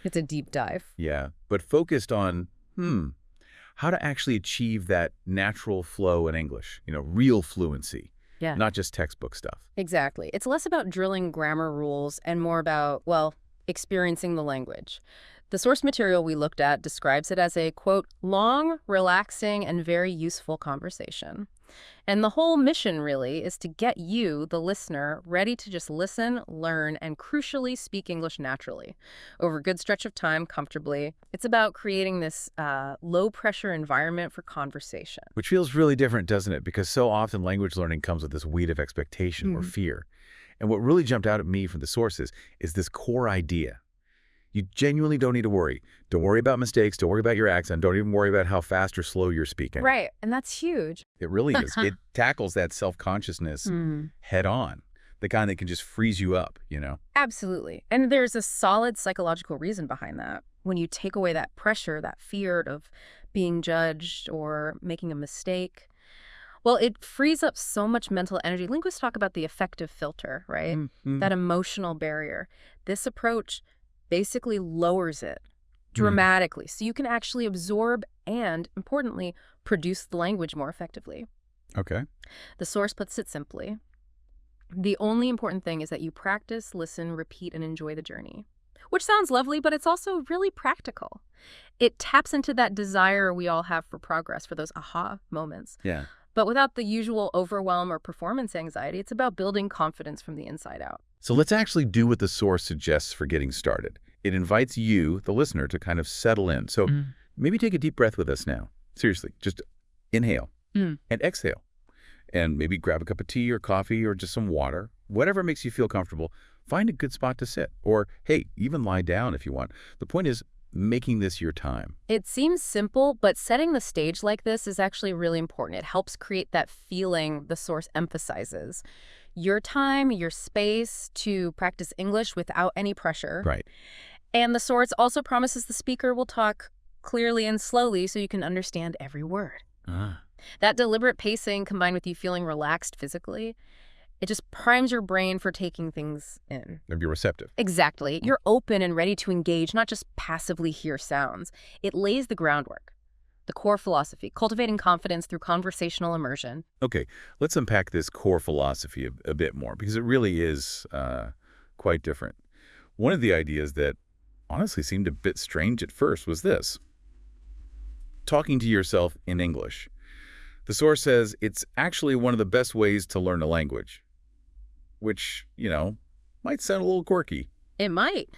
It's a deep dive. Yeah, but focused on, how to actually achieve that natural flow in English, real fluency, Yeah. not just textbook stuff. Exactly. It's less about drilling grammar rules and more about, well, experiencing the language. The source material we looked at describes it as a, quote, long, relaxing, and very useful conversation. And the whole mission, really, is to get you, the listener, ready to just listen, learn, and crucially speak English naturally over a good stretch of time comfortably. It's about creating this low-pressure environment for conversation. Which feels really different, doesn't it? Because so often language learning comes with this weight of expectation or fear. And what really jumped out at me from the sources is this core idea. You genuinely don't need to worry. Don't worry about mistakes. Don't worry about your accent. Don't even worry about how fast or slow you're speaking. Right, and that's huge. It really is. It tackles that self-consciousness head on, the kind that can just freeze you up, Absolutely. And there's a solid psychological reason behind that. When you take away that pressure, that fear of being judged or making a mistake, well, it frees up so much mental energy. Linguists talk about the affective filter, right? That emotional barrier. This approach basically lowers it dramatically so you can actually absorb and, importantly, produce the language more effectively. Okay. The source puts it simply. The only important thing is that you practice, listen, repeat, and enjoy the journey. Which sounds lovely, but it's also really practical. It taps into that desire we all have for progress, for those aha moments. Yeah. But without the usual overwhelm or performance anxiety, it's about building confidence from the inside out. So let's actually do what the source suggests for getting started. It invites you, the listener, to kind of settle in. So maybe take a deep breath with us now. Seriously, just inhale and exhale. And maybe grab a cup of tea or coffee or just some water. Whatever makes you feel comfortable. Find a good spot to sit. Or, hey, even lie down if you want. The point is making this your time. It seems simple, but setting the stage like this is actually really important. It helps create that feeling the source emphasizes. Your time, your space to practice English without any pressure. Right. And the source also promises the speaker will talk clearly and slowly so you can understand every word. That deliberate pacing combined with you feeling relaxed physically, it just primes your brain for taking things in. And be receptive. Exactly. You're open and ready to engage, not just passively hear sounds. It lays the groundwork. The core philosophy, cultivating confidence through conversational immersion. Okay, let's unpack this core philosophy a bit more, because it really is quite different. One of the ideas that honestly seemed a bit strange at first was this. Talking to yourself in English. The source says it's actually one of the best ways to learn a language, which, might sound a little quirky. It might.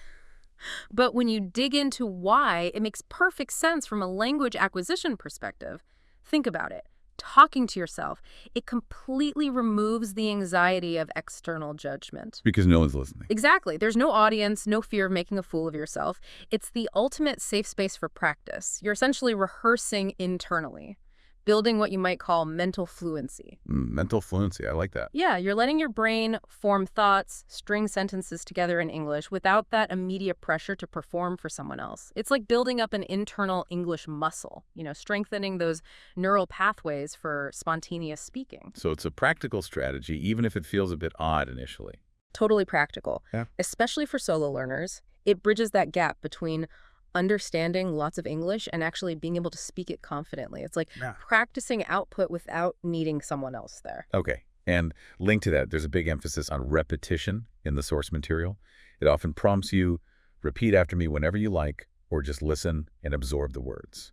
But when you dig into why, it makes perfect sense from a language acquisition perspective. Think about it. Talking to yourself, it completely removes the anxiety of external judgment. Because no one's listening. Exactly. There's no audience, no fear of making a fool of yourself. It's the ultimate safe space for practice. You're essentially rehearsing internally, building what you might call mental fluency. Mental fluency, I like that. Yeah, you're letting your brain form thoughts, string sentences together in English without that immediate pressure to perform for someone else. It's like building up an internal English muscle, strengthening those neural pathways for spontaneous speaking. So it's a practical strategy, even if it feels a bit odd initially. Totally practical. Yeah. Especially for solo learners. It bridges that gap between understanding lots of English and actually being able to speak it confidently. It's like practicing output without needing someone else there. Okay. And linked to that, there's a big emphasis on repetition in the source material. It often prompts you, repeat after me whenever you like, or just listen and absorb the words.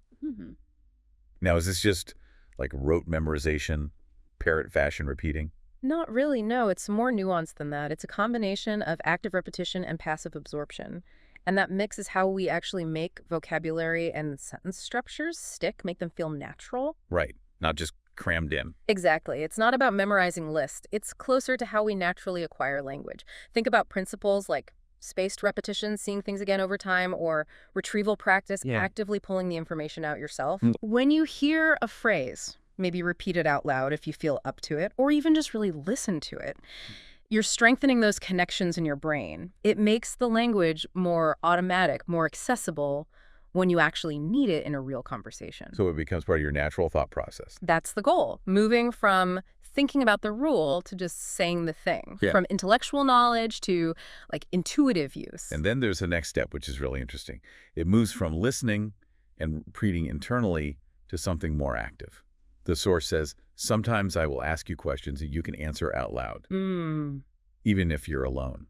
Now, is this just like rote memorization, parrot fashion repeating? Not really, no. It's more nuanced than that. It's a combination of active repetition and passive absorption. And that mix is how we actually make vocabulary and sentence structures stick, make them feel natural. Right. Not just crammed in. Exactly. It's not about memorizing lists. It's closer to how we naturally acquire language. Think about principles like spaced repetition, seeing things again over time, or retrieval practice, actively pulling the information out yourself. When you hear a phrase, maybe repeat it out loud if you feel up to it, or even just really listen to it. You're strengthening those connections in your brain. It makes the language more automatic, more accessible when you actually need it in a real conversation. So it becomes part of your natural thought process. That's the goal. Moving from thinking about the rule to just saying the thing, Yeah. from intellectual knowledge to like intuitive use. And then there's the next step, which is really interesting. It moves from listening and reading internally to something more active. The source says, sometimes I will ask you questions that you can answer out loud, even if you're alone,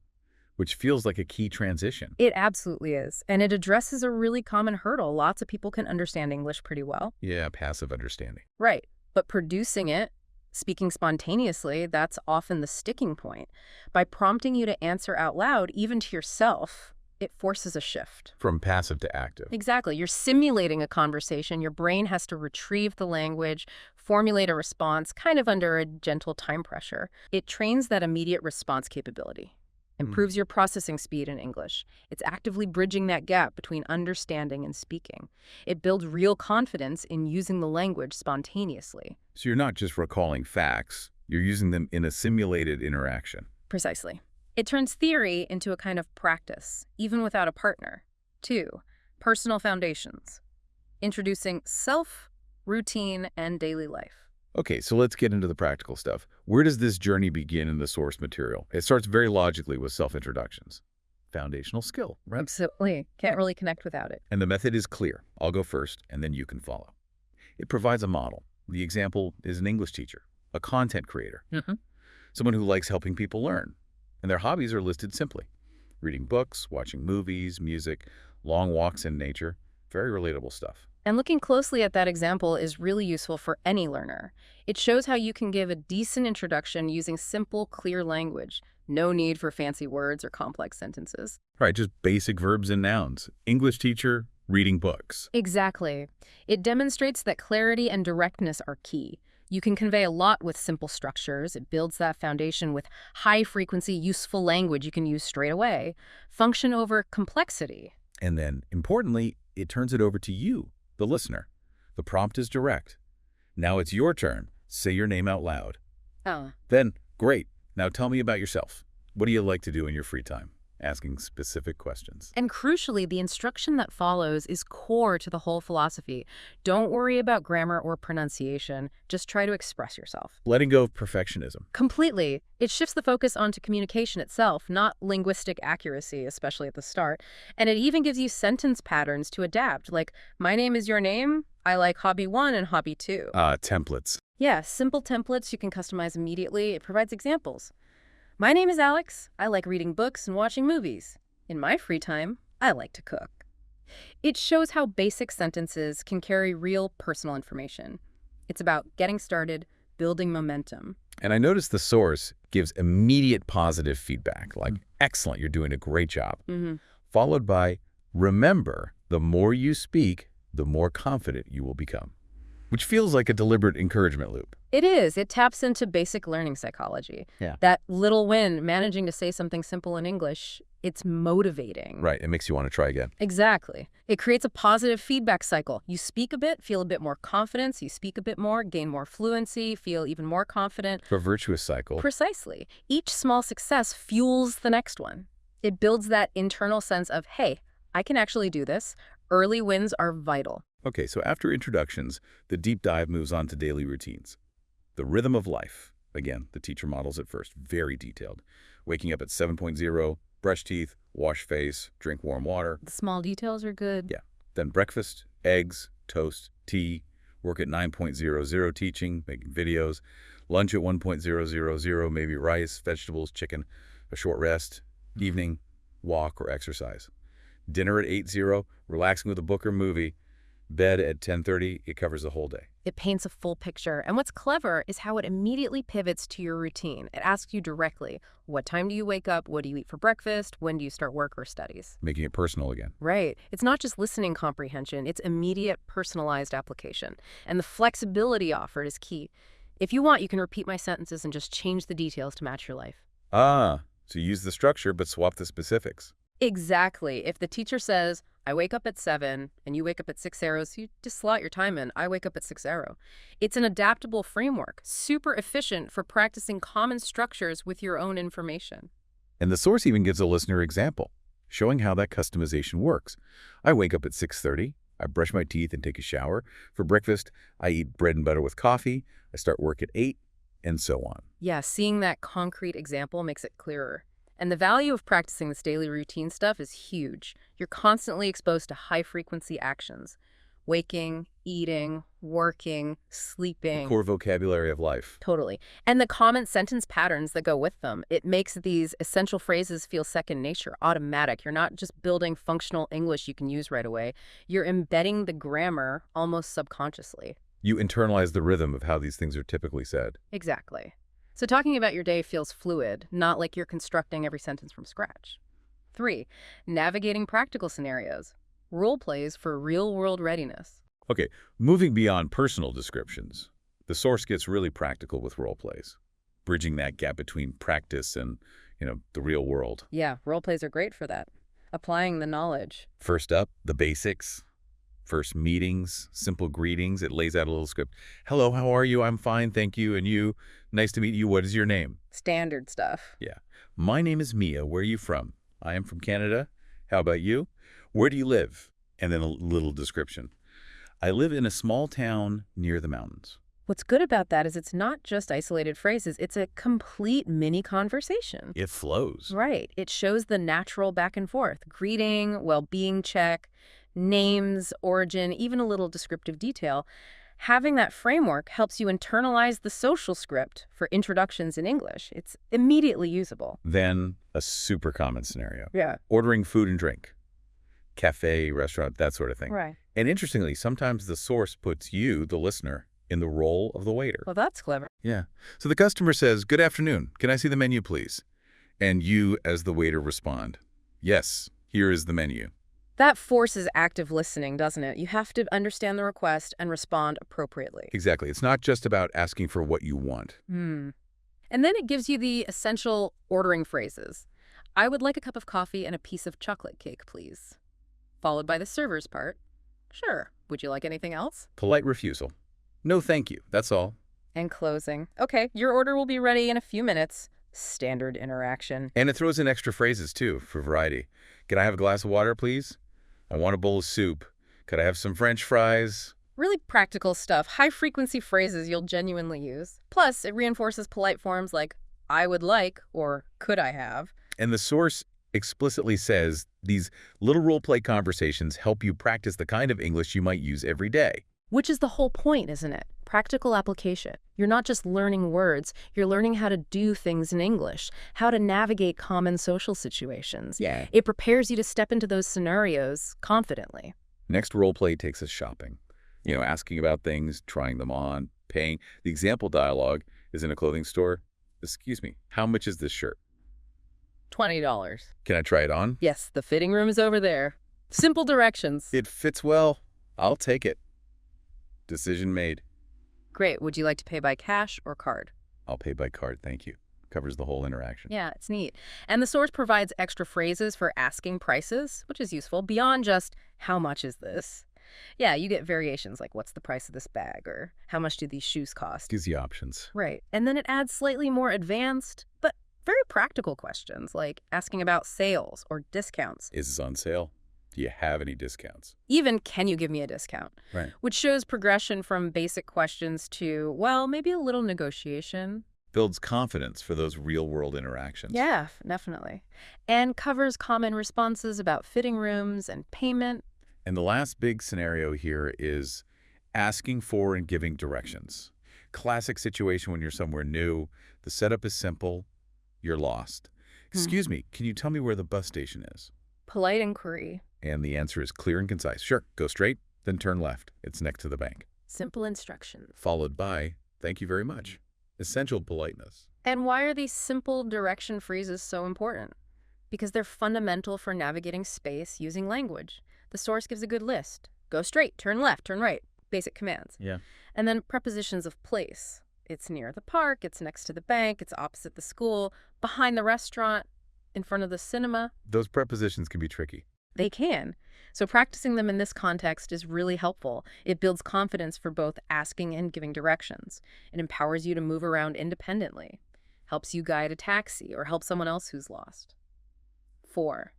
which feels like a key transition. It absolutely is. And it addresses a really common hurdle. Lots of people can understand English pretty well. Yeah, passive understanding. Right. But producing it, speaking spontaneously, that's often the sticking point. By prompting you to answer out loud, even to yourself, it forces a shift. From passive to active. Exactly. You're simulating a conversation. Your brain has to retrieve the language, formulate a response, kind of under a gentle time pressure. It trains that immediate response capability, improves your processing speed in English. It's actively bridging that gap between understanding and speaking. It builds real confidence in using the language spontaneously. So you're not just recalling facts, you're using them in a simulated interaction. Precisely. It turns theory into a kind of practice, even without a partner. 2. Personal foundations. Introducing self, routine, and daily life. Okay, so let's get into the practical stuff. Where does this journey begin in the source material? It starts very logically with self-introductions. Foundational skill, right? Absolutely. Can't really connect without it. And the method is clear. I'll go first, and then you can follow. It provides a model. The example is an English teacher, a content creator, someone who likes helping people learn. And their hobbies are listed simply. Reading books, watching movies, music, long walks in nature. Very relatable stuff. And looking closely at that example is really useful for any learner. It shows how you can give a decent introduction using simple, clear language. No need for fancy words or complex sentences. Right, just basic verbs and nouns. English teacher, reading books. Exactly. It demonstrates that clarity and directness are key. You can convey a lot with simple structures. It builds that foundation with high-frequency, useful language you can use straight away. Function over complexity. And then, importantly, it turns it over to you, the listener. The prompt is direct. Now it's your turn. Say your name out loud. Then, great. Now tell me about yourself. What do you like to do in your free time? Asking specific questions. And crucially, the instruction that follows is core to the whole philosophy. Don't worry about grammar or pronunciation. Just try to express yourself. Letting go of perfectionism. Completely. It shifts the focus onto communication itself, not linguistic accuracy, especially at the start. And it even gives you sentence patterns to adapt, like, my name is your name. I like hobby 1 and hobby 2. Templates. Yeah, simple templates you can customize immediately. It provides examples. My name is Alex. I like reading books and watching movies. In my free time, I like to cook. It shows how basic sentences can carry real personal information. It's about getting started, building momentum. And I noticed the source gives immediate positive feedback, like, excellent, you're doing a great job. Followed by, remember, the more you speak, the more confident you will become. Which feels like a deliberate encouragement loop. It is. It taps into basic learning psychology. Yeah. That little win, managing to say something simple in English, it's motivating. Right, it makes you want to try again. Exactly. It creates a positive feedback cycle. You speak a bit, feel a bit more confidence. You speak a bit more, gain more fluency, feel even more confident. A virtuous cycle. Precisely. Each small success fuels the next one. It builds that internal sense of, hey, I can actually do this. Early wins are vital. Okay, so after introductions, the deep dive moves on to daily routines. The rhythm of life. Again, the teacher models at first, very detailed. Waking up at 7.0, brush teeth, wash face, drink warm water. The small details are good. Yeah. Then breakfast, eggs, toast, tea, work at 9.00 teaching, making videos, lunch at 1.000, maybe rice, vegetables, chicken, a short rest, evening, walk or exercise. Dinner at 8:00, relaxing with a book or movie, bed at 10:30, it covers the whole day. It paints a full picture. And what's clever is how it immediately pivots to your routine. It asks you directly, what time do you wake up? What do you eat for breakfast? When do you start work or studies? Making it personal again. Right. It's not just listening comprehension. It's immediate personalized application. And the flexibility offered is key. If you want, you can repeat my sentences and just change the details to match your life. So use the structure but swap the specifics. Exactly. If the teacher says, I wake up at 7 and you wake up at 6:00, so you just slot your time in. I wake up at 6:00. It's an adaptable framework, super efficient for practicing common structures with your own information. And the source even gives a listener example, showing how that customization works. I wake up at 6:30. I brush my teeth and take a shower. For breakfast, I eat bread and butter with coffee. I start work at 8. and so on. Yeah, seeing that concrete example makes it clearer. And the value of practicing this daily routine stuff is huge. You're constantly exposed to high-frequency actions. Waking, eating, working, The sleeping. core vocabulary of life. Totally. And the common sentence patterns that go with them. It makes these essential phrases feel second nature, automatic. You're not just building functional English you can use right away. You're embedding the grammar almost subconsciously. You internalize the rhythm of how these things are typically said. Exactly. So talking about your day feels fluid, not like you're constructing every sentence from scratch. 3. Navigating practical scenarios. Role plays for real-world readiness. Okay, moving beyond personal descriptions, the source gets really practical with role plays, bridging that gap between practice and, the real world. Yeah, role plays are great for that. Applying the knowledge. First up, the basics. First meetings, simple greetings. It lays out a little script. Hello, how are you? I'm fine, thank you. And you? Nice to meet you. What is your name? Standard stuff. Yeah. My name is Mia. Where are you from? I am from Canada. How about you? Where do you live? And then a little description. I live in a small town near the mountains. What's good about that is it's not just isolated phrases, it's a complete mini conversation. It flows. Right. It shows the natural back and forth. Greeting, well-being check, names, origin, even a little descriptive detail. Having that framework helps you internalize the social script for introductions in English. It's immediately usable. Then a super common scenario. Yeah. Ordering food and drink. Cafe, restaurant, that sort of thing. Right. And interestingly, sometimes the source puts you, the listener, in the role of the waiter. Well, that's clever. Yeah. So the customer says, "Good afternoon. Can I see the menu, please?" And you, as the waiter, respond, "Yes, here is the menu." That forces active listening, doesn't it? You have to understand the request and respond appropriately. Exactly. It's not just about asking for what you want. And then it gives you the essential ordering phrases. I would like a cup of coffee and a piece of chocolate cake, please. Followed by the server's part. Sure. Would you like anything else? Polite refusal. No, thank you. That's all. And closing. Okay, your order will be ready in a few minutes. Standard interaction. And it throws in extra phrases, too, for variety. Can I have a glass of water, please? I want a bowl of soup. Could I have some French fries? Really practical stuff. High-frequency phrases you'll genuinely use. Plus, it reinforces polite forms like, I would like, or could I have. And the source explicitly says these little role-play conversations help you practice the kind of English you might use every day. Which is the whole point, isn't it? Practical application. You're not just learning words, you're learning how to do things in English, how to navigate common social situations. Yeah. It prepares you to step into those scenarios confidently. Next role-play takes us shopping. Asking about things, trying them on, paying. The example dialogue is in a clothing store. Excuse me, how much is this shirt? $20. Can I try it on? Yes, the fitting room is over there. Simple directions. It fits well. I'll take it. Decision made. Great. Would you like to pay by cash or card? I'll pay by card, thank you. Covers the whole interaction. Yeah, it's neat. And the source provides extra phrases for asking prices, which is useful, beyond just, how much is this? Yeah, you get variations like, what's the price of this bag? Or how much do these shoes cost? Gives you options. Right. And then it adds slightly more advanced, but very practical questions, like asking about sales or discounts. Is this on sale? Do you have any discounts? Even, can you give me a discount? Right. Which shows progression from basic questions to, well, maybe a little negotiation. Builds confidence for those real-world interactions. Yeah, definitely. And covers common responses about fitting rooms and payment. And the last big scenario here is asking for and giving directions. Classic situation when you're somewhere new. The setup is simple. You're lost. Excuse me, can you tell me where the bus station is? Polite inquiry. And the answer is clear and concise. Sure, go straight, then turn left. It's next to the bank. Simple instructions. Followed by, thank you very much. Essential politeness. And why are these simple direction phrases so important? Because they're fundamental for navigating space using language. The source gives a good list. Go straight, turn left, turn right. Basic commands. Yeah. And then prepositions of place. It's near the park, it's next to the bank, it's opposite the school, behind the restaurant, in front of the cinema. Those prepositions can be tricky. They can. So practicing them in this context is really helpful. It builds confidence for both asking and giving directions. It empowers you to move around independently. Helps you guide a taxi or help someone else who's lost. 4.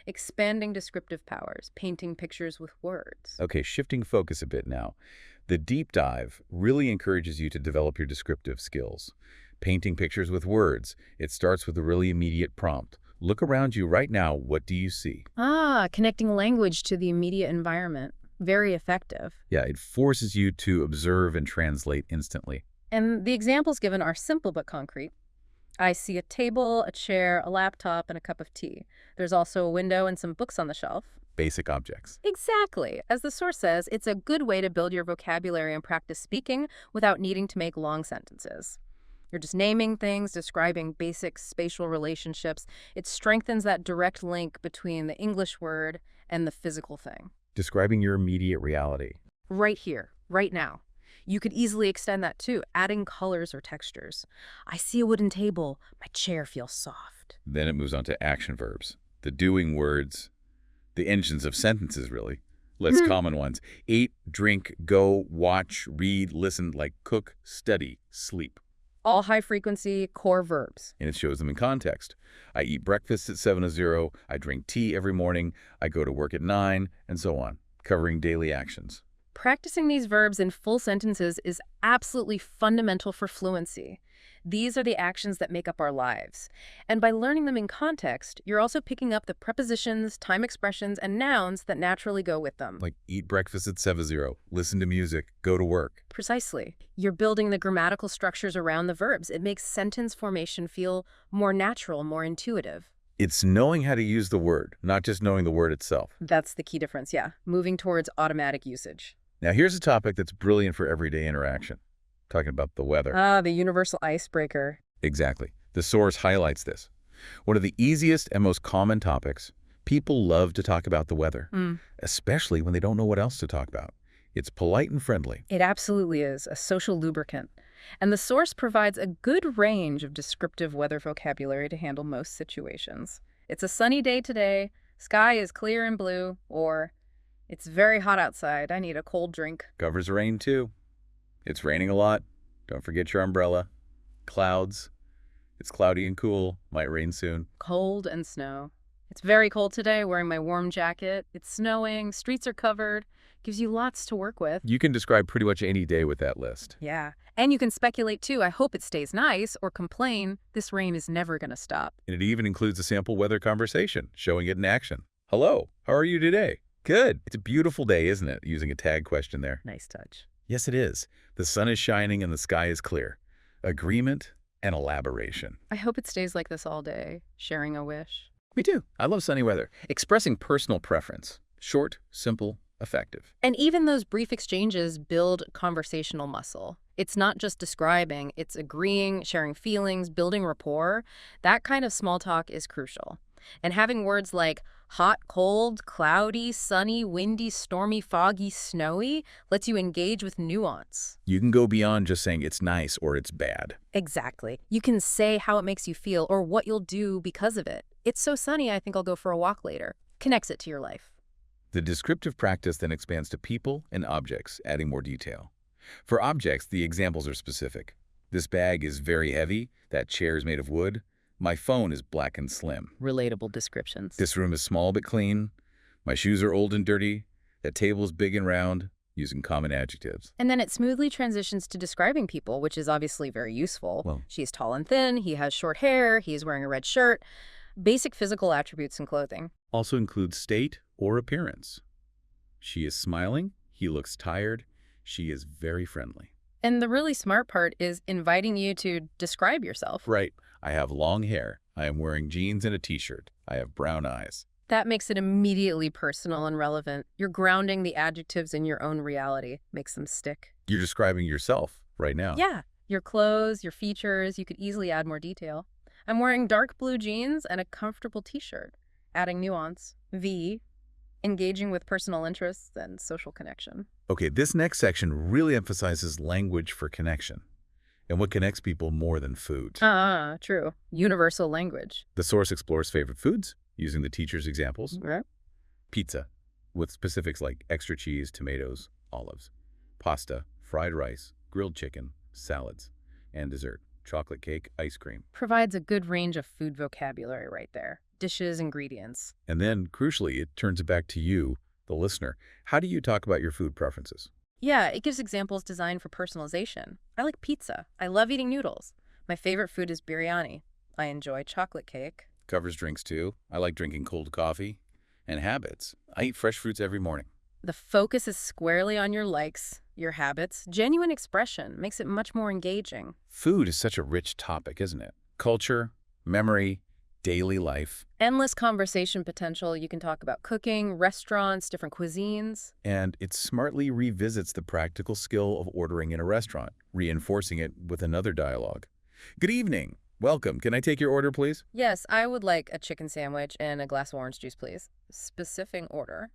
Expanding descriptive powers, painting pictures with words. Okay, shifting focus a bit now. The deep dive really encourages you to develop your descriptive skills. Painting pictures with words. It starts with a really immediate prompt. Look around you right now. What do you see? Ah, connecting language to the immediate environment. Very effective. Yeah, it forces you to observe and translate instantly. And the examples given are simple but concrete. I see a table, a chair, a laptop, and a cup of tea. There's also a window and some books on the shelf. Basic objects. Exactly. As the source says, it's a good way to build your vocabulary and practice speaking without needing to make long sentences. You're just naming things, describing basic spatial relationships. It strengthens that direct link between the English word and the physical thing. Describing your immediate reality. Right here, right now. You could easily extend that too, adding colors or textures. I see a wooden table. My chair feels soft. Then it moves on to action verbs. The doing words, the engines of sentences, really. Less common ones. Eat, drink, go, watch, read, listen, like cook, study, sleep. All high-frequency core verbs. And it shows them in context. I eat breakfast at 7:00, I drink tea every morning, I go to work at 9, and so on, covering daily actions. Practicing these verbs in full sentences is absolutely fundamental for fluency. These are the actions that make up our lives. And by learning them in context, you're also picking up the prepositions, time expressions, and nouns that naturally go with them. Like eat breakfast at 7:00, listen to music, go to work. Precisely. You're building the grammatical structures around the verbs. It makes sentence formation feel more natural, more intuitive. It's knowing how to use the word, not just knowing the word itself. That's the key difference, yeah. Moving towards automatic usage. Now here's a topic that's brilliant for everyday interaction. Talking about the weather. Ah, the universal icebreaker. Exactly. The source highlights this. One of the easiest and most common topics. People love to talk about the weather, especially when they don't know what else to talk about. It's polite and friendly. It absolutely is, a social lubricant. And the source provides a good range of descriptive weather vocabulary to handle most situations. It's a sunny day today, sky is clear and blue, or it's very hot outside, I need a cold drink. Covers rain too. It's raining a lot. Don't forget your umbrella. Clouds. It's cloudy and cool. Might rain soon. Cold and snow. It's very cold today, wearing my warm jacket. It's snowing, streets are covered. Gives you lots to work with. You can describe pretty much any day with that list. Yeah. And you can speculate too. I hope it stays nice, or complain, this rain is never going to stop. And it even includes a sample weather conversation, showing it in action. Hello, how are you today? Good. It's a beautiful day, isn't it? Using a tag question there. Nice touch. Yes, it is. The sun is shining and the sky is clear. Agreement and elaboration. I hope it stays like this all day. Sharing a wish. Me too. I love sunny weather. Expressing personal preference. Short, simple, effective. And even those brief exchanges build conversational muscle. It's not just describing, it's agreeing, sharing feelings, building rapport. That kind of small talk is crucial. And having words like hot, cold, cloudy, sunny, windy, stormy, foggy, snowy lets you engage with nuance. You can go beyond just saying it's nice or it's bad. Exactly. You can say how it makes you feel or what you'll do because of it. It's so sunny, I think I'll go for a walk later. Connects it to your life. The descriptive practice then expands to people and objects, adding more detail. For objects, the examples are specific. This bag is very heavy. That chair is made of wood. My phone is black and slim. Relatable descriptions. This room is small but clean. My shoes are old and dirty. That table is big and round, using common adjectives. And then it smoothly transitions to describing people, which is obviously very useful. Well, she's tall and thin, he has short hair, he's wearing a red shirt. Basic physical attributes and clothing. Also includes state or appearance. She is smiling. He looks tired. She is very friendly. And the really smart part is inviting you to describe yourself. Right. I have long hair. I am wearing jeans and a t-shirt. I have brown eyes. That makes it immediately personal and relevant. You're grounding the adjectives in your own reality. Makes them stick. You're describing yourself right now. Yeah. Your clothes, your features, you could easily add more detail. I'm wearing dark blue jeans and a comfortable t-shirt. Adding nuance. V. Engaging with personal interests and social connection. Okay, this next section really emphasizes language for connection and what connects people more than food. True. Universal language. The source explores favorite foods using the teacher's examples. Right. Pizza, with specifics like extra cheese, tomatoes, olives. Pasta, fried rice, grilled chicken, salads, and dessert. Chocolate cake, ice cream. Provides a good range of food vocabulary right there. Dishes, ingredients. And then, crucially, it turns it back to you, the listener. How do you talk about your food preferences? Yeah, it gives examples designed for personalization. I like pizza. I love eating noodles. My favorite food is biryani. I enjoy chocolate cake. Covers drinks too. I like drinking cold coffee. And habits. I eat fresh fruits every morning. The focus is squarely on your likes, your habits. Genuine expression makes it much more engaging. Food is such a rich topic, isn't it? Culture, memory, daily life. Endless conversation potential. You can talk about cooking, restaurants, different cuisines. And it smartly revisits the practical skill of ordering in a restaurant, reinforcing it with another dialogue. Good evening. Welcome. Can I take your order, please? Yes, I would like a chicken sandwich and a glass of orange juice, please. Specific order.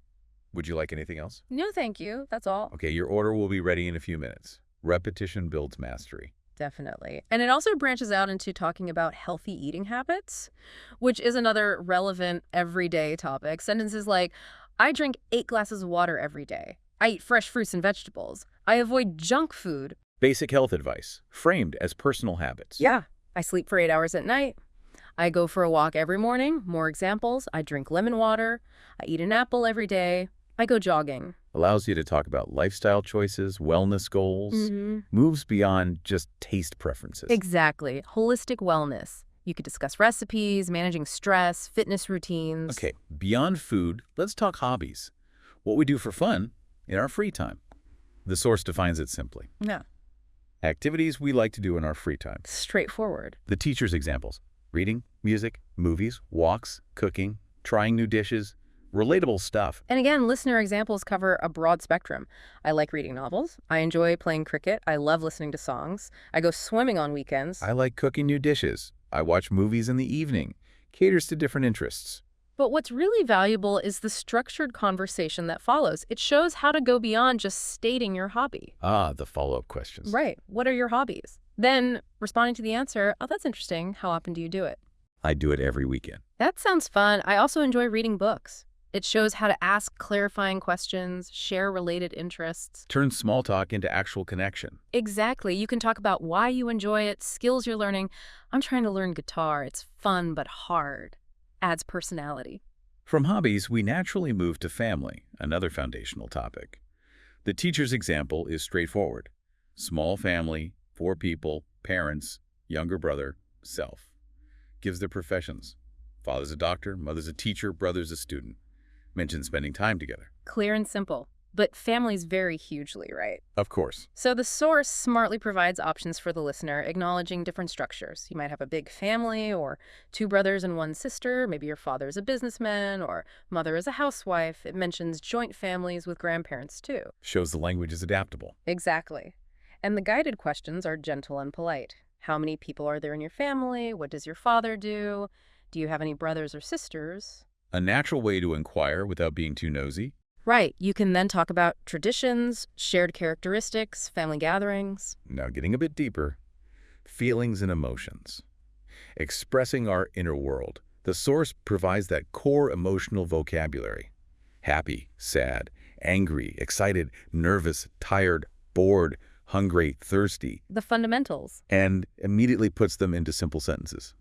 Would you like anything else? No, thank you. That's all. Okay, your order will be ready in a few minutes. Repetition builds mastery. Definitely. And it also branches out into talking about healthy eating habits, which is another relevant everyday topic. Sentences like, I drink 8 glasses of water every day. I eat fresh fruits and vegetables. I avoid junk food. Basic health advice, framed as personal habits. Yeah. I sleep for 8 hours at night. I go for a walk every morning. More examples. I drink lemon water. I eat an apple every day. I go jogging. Allows you to talk about lifestyle choices, wellness goals, moves beyond just taste preferences. Exactly. Holistic wellness. You could discuss recipes, managing stress, fitness routines. Okay, beyond food, let's talk hobbies. What we do for fun in our free time. The source defines it simply. Yeah. Activities we like to do in our free time. Straightforward. The teacher's examples. Reading, music, movies, walks, cooking, trying new dishes, relatable stuff. And again, listener examples cover a broad spectrum. I like reading novels. I enjoy playing cricket. I love listening to songs. I go swimming on weekends. I like cooking new dishes. I watch movies in the evening. Caters to different interests. But what's really valuable is the structured conversation that follows. It shows how to go beyond just stating your hobby. Ah, the follow-up questions. Right. What are your hobbies? Then responding to the answer, oh, that's interesting. How often do you do it? I do it every weekend. That sounds fun. I also enjoy reading books. It shows how to ask clarifying questions, share related interests. Turn small talk into actual connection. Exactly. You can talk about why you enjoy it, skills you're learning. I'm trying to learn guitar. It's fun but hard. Adds personality. From hobbies, we naturally move to family, another foundational topic. The teacher's example is straightforward. Small family, 4 people, parents, younger brother, self. Gives their professions. Father's a doctor, mother's a teacher, brother's a student. Mentions spending time together. Clear and simple. But families vary hugely, right? Of course. So the source smartly provides options for the listener, acknowledging different structures. You might have a big family, or 2 brothers and 1 sister. Maybe your father is a businessman, or mother is a housewife. It mentions joint families with grandparents, too. Shows the language is adaptable. Exactly. And the guided questions are gentle and polite. How many people are there in your family? What does your father do? Do you have any brothers or sisters? A natural way to inquire without being too nosy. Right. You can then talk about traditions, shared characteristics, family gatherings. Now getting a bit deeper, feelings and emotions. Expressing our inner world. The source provides that core emotional vocabulary. Happy, sad, angry, excited, nervous, tired, bored, hungry, thirsty. The fundamentals. And immediately puts them into simple sentences.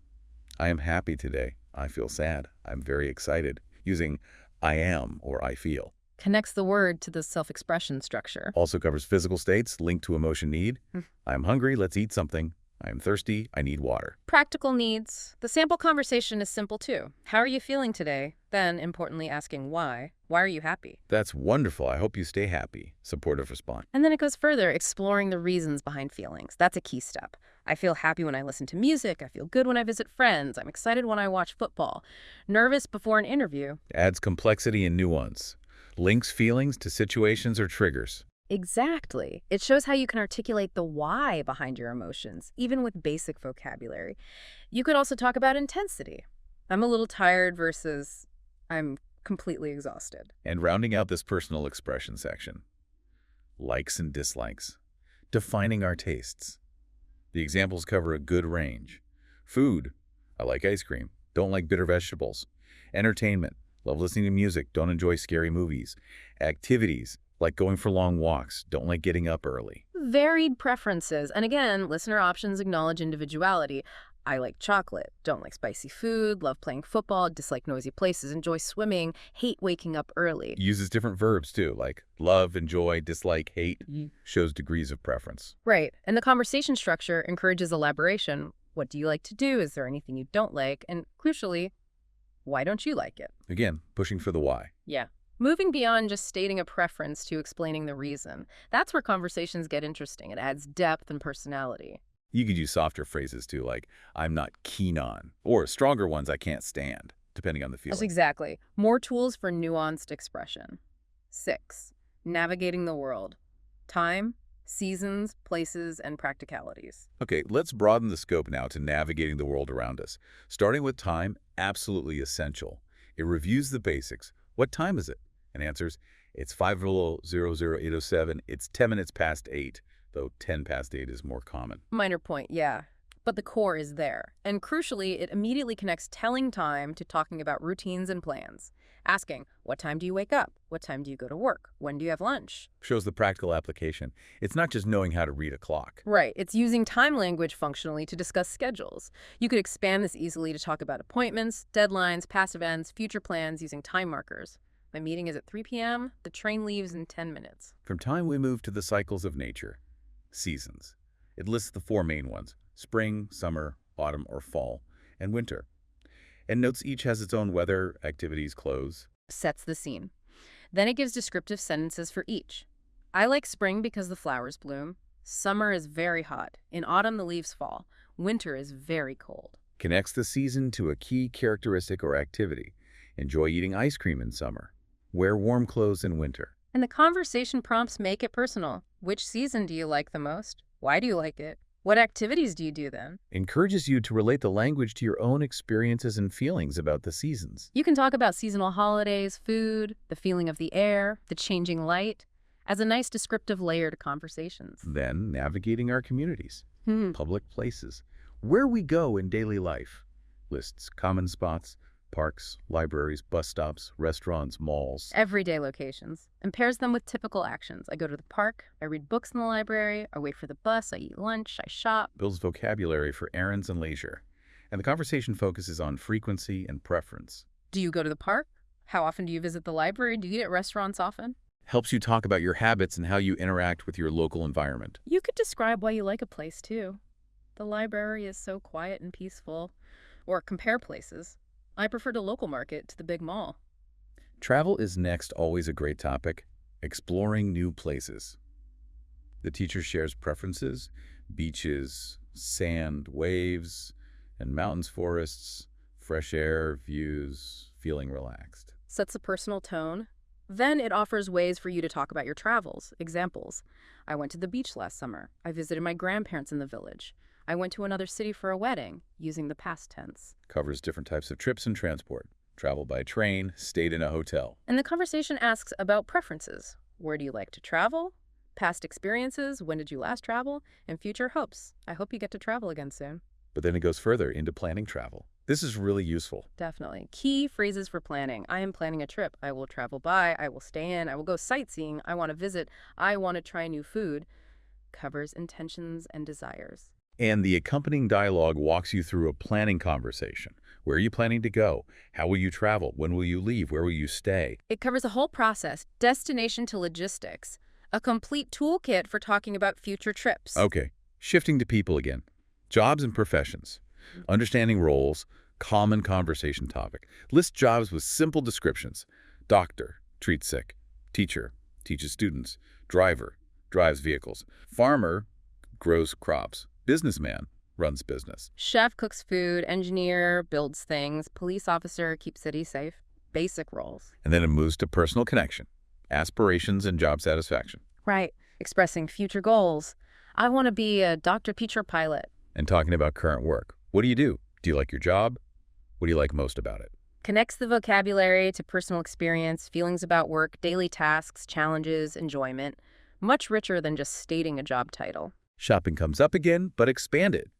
I am happy today. I feel sad. I'm very excited. Using I am or I feel. Connects the word to the self-expression structure. Also covers physical states linked to emotion need. I am hungry, let's eat something. I am thirsty, I need water. Practical needs. The sample conversation is simple too. How are you feeling today? Then, importantly, asking why. Why are you happy? That's wonderful. I hope you stay happy. Supportive response. And then it goes further, exploring the reasons behind feelings. That's a key step. I feel happy when I listen to music. I feel good when I visit friends. I'm excited when I watch football. Nervous before an interview. Adds complexity and nuance. Links feelings to situations or triggers. Exactly. It shows how you can articulate the why behind your emotions, even with basic vocabulary. You could also talk about intensity. I'm a little tired versus I'm completely exhausted. And rounding out this personal expression section, likes and dislikes. Defining our tastes. The examples cover a good range. Food. I like ice cream. Don't like bitter vegetables. Entertainment. Love listening to music. Don't enjoy scary movies. Activities. Like going for long walks. Don't like getting up early. Varied preferences. And again, listener options acknowledge individuality. I like chocolate, don't like spicy food, love playing football, dislike noisy places, enjoy swimming, hate waking up early. Uses different verbs, too, like love, enjoy, dislike, hate. Mhm. Shows degrees of preference. Right. And the conversation structure encourages elaboration. What do you like to do? Is there anything you don't like? And crucially, why don't you like it? Again, pushing for the why. Yeah. Moving beyond just stating a preference to explaining the reason. That's where conversations get interesting. It adds depth and personality. You could use softer phrases, too, like, I'm not keen on, or stronger ones I can't stand, depending on the Yes, feeling. exactly. More tools for nuanced expression. 6. Navigating the world. Time, seasons, places, and practicalities. Okay, let's broaden the scope now to navigating the world around us. Starting with time, absolutely essential. It reviews the basics. What time is it? And answers, it's 5:00:807. It's 10 minutes past 8, though 10 past 8 is more common. Minor point, yeah. But the core is there. And crucially, it immediately connects telling time to talking about routines and plans. Asking, what time do you wake up? What time do you go to work? When do you have lunch? Shows the practical application. It's not just knowing how to read a clock. Right. It's using time language functionally to discuss schedules. You could expand this easily to talk about appointments, deadlines, past events, future plans using time markers. My meeting is at 3 p.m. The train leaves in 10 minutes. From time, we move to the cycles of nature. Seasons. It lists the 4 main ones: spring, summer, autumn or fall, and winter. And notes each has its own weather, activities, clothes. Sets the scene. Then it gives descriptive sentences for each. I like spring because the flowers bloom. Summer is very hot. In autumn, the leaves fall. Winter is very cold. Connects the season to a key characteristic or activity. Enjoy eating ice cream in summer. Wear warm clothes in winter. And the conversation prompts make it personal. Which season do you like the most? Why do you like it? What activities do you do then? Encourages you to relate the language to your own experiences and feelings about the seasons. You can talk about seasonal holidays, food, the feeling of the air, the changing light, as a nice descriptive layer to conversations. Then, navigating our communities, Hmm. public places, where we go in daily life. Lists common spots, parks, libraries, bus stops, restaurants, malls. Everyday locations, and pairs them with typical actions. I go to the park, I read books in the library, I wait for the bus, I eat lunch, I shop. Builds vocabulary for errands and leisure. And the conversation focuses on frequency and preference. Do you go to the park? How often do you visit the library? Do you eat at restaurants often? Helps you talk about your habits and how you interact with your local environment. You could describe why you like a place, too. The library is so quiet and peaceful. Or compare places. I prefer to local market to the big mall. Travel is next always a great topic. Exploring new places. The teacher shares preferences: beaches, sand, waves, and mountains, forests, fresh air, views, feeling relaxed. Sets a personal tone. Then it offers ways for you to talk about your travels. Examples. I went to the beach last summer. I visited my grandparents in the village. I went to another city for a wedding, using the past tense. Covers different types of trips and transport. Travel by train, stayed in a hotel. And the conversation asks about preferences. Where do you like to travel? Past experiences, when did you last travel? And future hopes. I hope you get to travel again soon. But then it goes further into planning travel. This is really useful. Definitely. Key phrases for planning. I am planning a trip. I will travel by. I will stay in. I will go sightseeing. I want to visit. I want to try new food. Covers intentions and desires. And the accompanying dialogue walks you through a planning conversation. Where are you planning to go? How will you travel? When will you leave? Where will you stay? It covers the whole process, destination to logistics. A complete toolkit for talking about future trips. Okay, shifting to people again. Jobs and professions. Understanding roles, common conversation topic. List jobs with simple descriptions. Doctor, treats sick. Teacher, teaches students. Driver, drives vehicles. Farmer, grows crops. Businessman, runs business. Chef cooks food, engineer builds things, police officer keeps cities safe. Basic roles. And then it moves to personal connection, aspirations, and job satisfaction. Right. Expressing future goals. I want to be a doctor, teacher, pilot. And talking about current work. What do you do? Do you like your job? What do you like most about it? Connects the vocabulary to personal experience, feelings about work, daily tasks, challenges, enjoyment. Much richer than just stating a job title. Shopping comes up again, but expanded.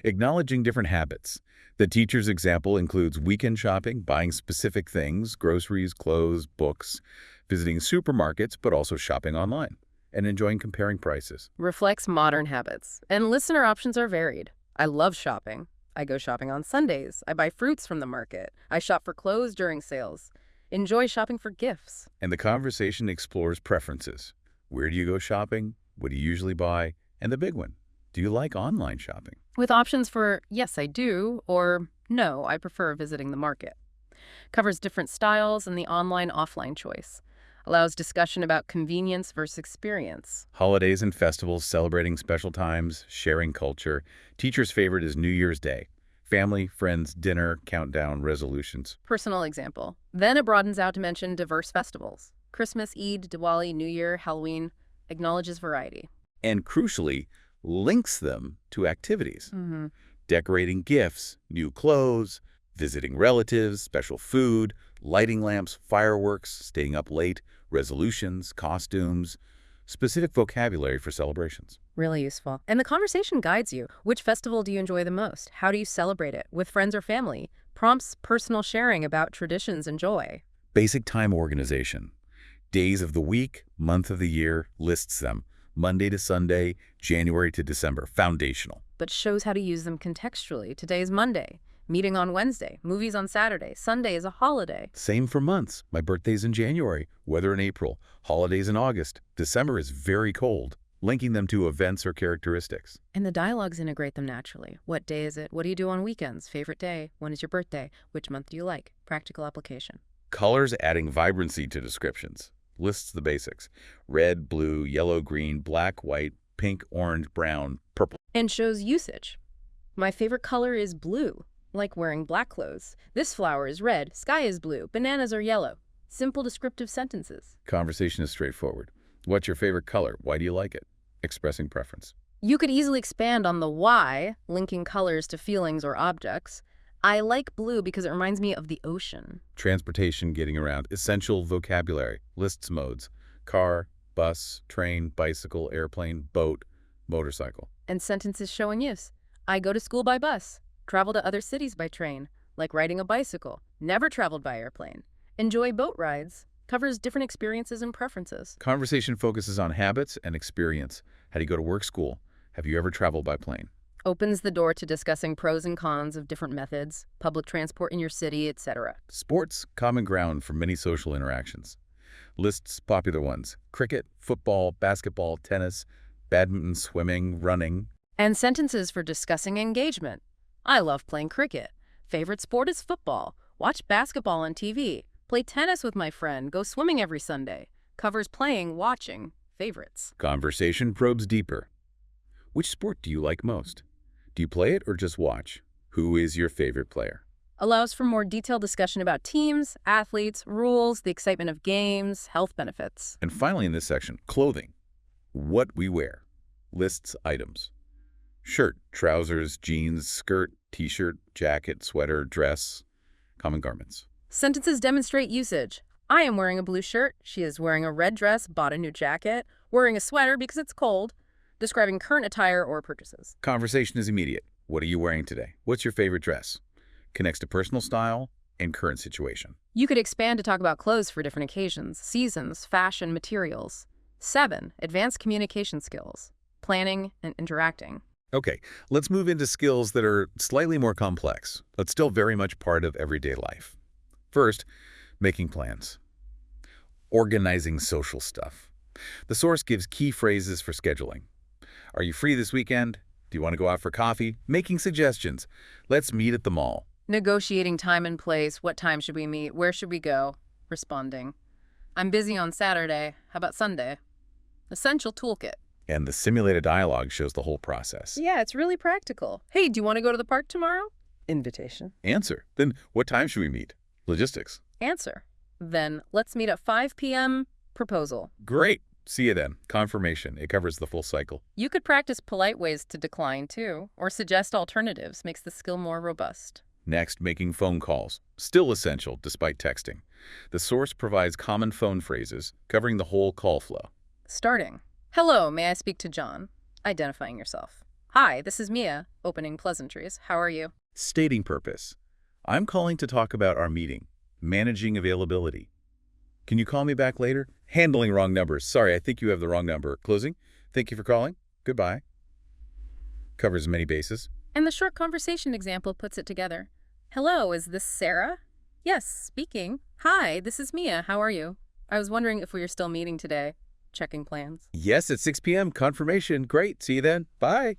Acknowledging different habits. The teacher's example includes weekend shopping, buying specific things, groceries, clothes, books, visiting supermarkets, but also shopping online, and enjoying comparing prices. Reflects modern habits. And listener options are varied. I love shopping. I go shopping on Sundays. I buy fruits from the market. I shop for clothes during sales. Enjoy shopping for gifts. And the conversation explores preferences. Where do you go shopping? What do you usually buy? And the big one, do you like online shopping? With options for yes, I do, or no, I prefer visiting the market. Covers different styles and the online-offline choice. Allows discussion about convenience versus experience. Holidays and festivals, celebrating special times, sharing culture. Teacher's favorite is New Year's Day. Family, friends, dinner, countdown, resolutions. Personal example. Then it broadens out to mention diverse festivals. Christmas, Eid, Diwali, New Year, Halloween. Acknowledges variety. And crucially, links them to activities. Mm-hmm. Decorating gifts, new clothes, visiting relatives, special food, lighting lamps, fireworks, staying up late, resolutions, costumes, specific vocabulary for celebrations. Really useful. And the conversation guides you. Which festival do you enjoy the most? How do you celebrate it? With friends or family? Prompts personal sharing about traditions and joy. Basic time organization. Days of the week, month of the year, lists them. Monday to Sunday, January to December. Foundational. But shows how to use them contextually. Today is Monday. Meeting on Wednesday. Movies on Saturday. Sunday is a holiday. Same for months. My birthday's in January. Weather in April. Holidays in August. December is very cold. Linking them to events or characteristics. And the dialogues integrate them naturally. What day is it? What do you do on weekends? Favorite day? When is your birthday? Which month do you like? Practical application. Colors adding vibrancy to descriptions. Lists the basics. Red, blue, yellow, green, black, white, pink, orange, brown, purple. And shows usage. My favorite color is blue, like wearing black clothes. This flower is red, sky is blue, bananas are yellow. Simple descriptive sentences. Conversation is straightforward. What's your favorite color? Why do you like it? Expressing preference. You could easily expand on the why, linking colors to feelings or objects. I like blue because it reminds me of the ocean. Transportation, getting around. Essential vocabulary. Lists modes. Car, bus, train, bicycle, airplane, boat, motorcycle. And sentences showing use. I go to school by bus. Travel to other cities by train. Like riding a bicycle. Never traveled by airplane. Enjoy boat rides. Covers different experiences and preferences. Conversation focuses on habits and experience. How do you go to work, school? Have you ever traveled by plane? Opens the door to discussing pros and cons of different methods, public transport in your city, etc. Sports, common ground for many social interactions. Lists popular ones. Cricket, football, basketball, tennis, badminton, swimming, running. And sentences for discussing engagement. I love playing cricket. Favorite sport is football. Watch basketball on TV. Play tennis with my friend. Go swimming every Sunday. Covers playing, watching, favorites. Conversation probes deeper. Which sport do you like most? Do you play it or just watch? Who is your favorite player? Allows for more detailed discussion about teams, athletes, rules, the excitement of games, health benefits. And finally in this section, clothing. What we wear. Lists items. Shirt, trousers, jeans, skirt, t-shirt, jacket, sweater, dress, common garments. Sentences demonstrate usage. I am wearing a blue shirt. She is wearing a red dress, bought a new jacket, wearing a sweater because it's cold. Describing current attire or purchases. Conversation is immediate. What are you wearing today? What's your favorite dress? Connects to personal style and current situation. You could expand to talk about clothes for different occasions, seasons, fashion, materials. 7. Advanced communication skills. Planning and interacting. Okay, let's move into skills that are slightly more complex, but still very much part of everyday life. First, making plans. Organizing social stuff. The source gives key phrases for scheduling. Are you free this weekend? Do you want to go out for coffee? Making suggestions. Let's meet at the mall. Negotiating time and place. What time should we meet? Where should we go? Responding. I'm busy on Saturday. How about Sunday? Essential toolkit. And the simulated dialogue shows the whole process. Yeah, it's really practical. Hey, do you want to go to the park tomorrow? Invitation. Answer. Then what time should we meet? Logistics. Answer. Then let's meet at 5 p.m. Proposal. Great. See you then. Confirmation. It covers the full cycle. You could practice polite ways to decline, too, or suggest alternatives. Makes the skill more robust. Next, making phone calls. Still essential, despite texting. The source provides common phone phrases, covering the whole call flow. Starting. Hello, may I speak to John? Identifying yourself. Hi, this is Mia. Opening pleasantries. How are you? Stating purpose. I'm calling to talk about our meeting. Managing availability. Can you call me back later? Handling wrong numbers. Sorry, I think you have the wrong number. Closing. Thank you for calling. Goodbye. Covers many bases. And the short conversation example puts it together. Hello, is this Sarah? Yes, speaking. Hi, this is Mia. How are you? I was wondering if we are still meeting today. Checking plans. Yes, at 6 p.m. Confirmation. Great. See you then. Bye.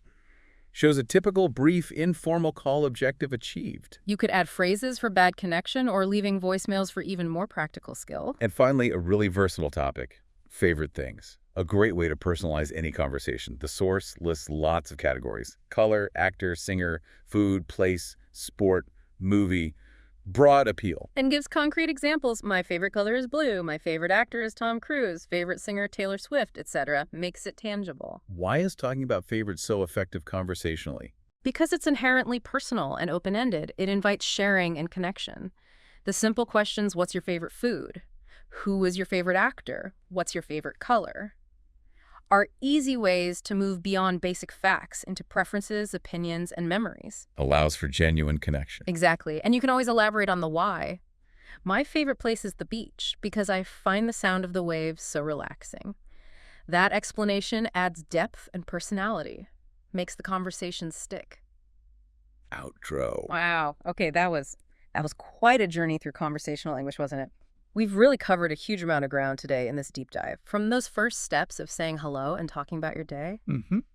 Shows a typical brief, informal call objective achieved. You could add phrases for bad connection or leaving voicemails for even more practical skill. And finally, a really versatile topic, favorite things. A great way to personalize any conversation. The source lists lots of categories: color, actor, singer, food, place, sport, movie. Broad appeal. And gives concrete examples. My favorite color is blue. My favorite actor is Tom Cruise. Favorite singer, Taylor Swift, etc. Makes it tangible. Why is talking about favorites so effective conversationally? Because it's inherently personal and open-ended, it invites sharing and connection. The simple questions, what's your favorite food? Who is your favorite actor? What's your favorite color? Are easy ways to move beyond basic facts into preferences, opinions, and memories. Allows for genuine connection. Exactly. And you can always elaborate on the why. My favorite place is the beach because I find the sound of the waves so relaxing. That explanation adds depth and personality, makes the conversation stick. Outro. Wow. Okay, that was quite a journey through conversational English, wasn't it? We've really covered a huge amount of ground today in this deep dive. From those first steps of saying hello and talking about your day,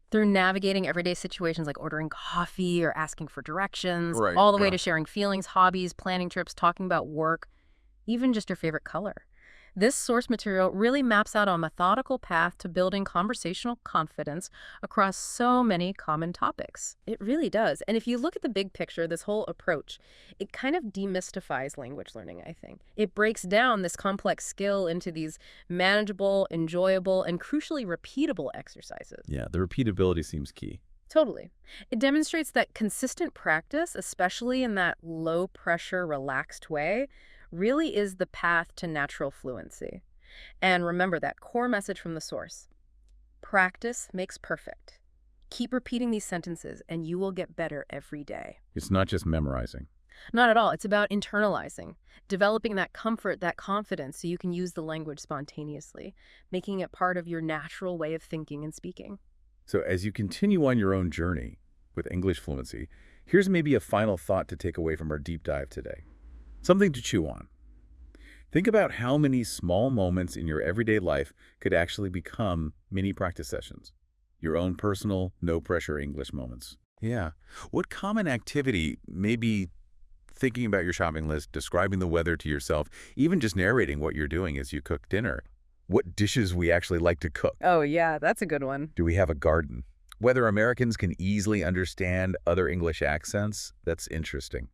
through navigating everyday situations like ordering coffee or asking for directions, Right, all the way yeah. to sharing feelings, hobbies, planning trips, talking about work, even just your favorite color. This source material really maps out a methodical path to building conversational confidence across so many common topics. It really does. And if you look at the big picture, this whole approach, it kind of demystifies language learning, I think. It breaks down this complex skill into these manageable, enjoyable, and crucially repeatable exercises. Yeah, the repeatability seems key. Totally. It demonstrates that consistent practice, especially in that low-pressure, relaxed way, really is the path to natural fluency. And remember that core message from the source. Practice makes perfect. Keep repeating these sentences and you will get better every day. It's not just memorizing. Not at all. It's about internalizing, developing that comfort, that confidence so you can use the language spontaneously, making it part of your natural way of thinking and speaking. So as you continue on your own journey with English fluency, here's maybe a final thought to take away from our deep dive today. Something to chew on. Think about how many small moments in your everyday life could actually become mini practice sessions. Your own personal, no-pressure English moments. Yeah. What common activity, maybe thinking about your shopping list, describing the weather to yourself, even just narrating what you're doing as you cook dinner? What dishes we actually like to cook? Oh, yeah, that's a good one. Do we have a garden? Whether Americans can easily understand other English accents, that's interesting.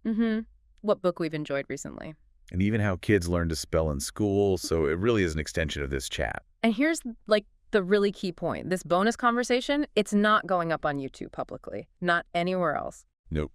What book we've enjoyed recently. And even how kids learn to spell in school, so it really is an extension of this chat. And here's like the really key point. This bonus conversation, it's not going up on YouTube publicly, not anywhere else. Nope.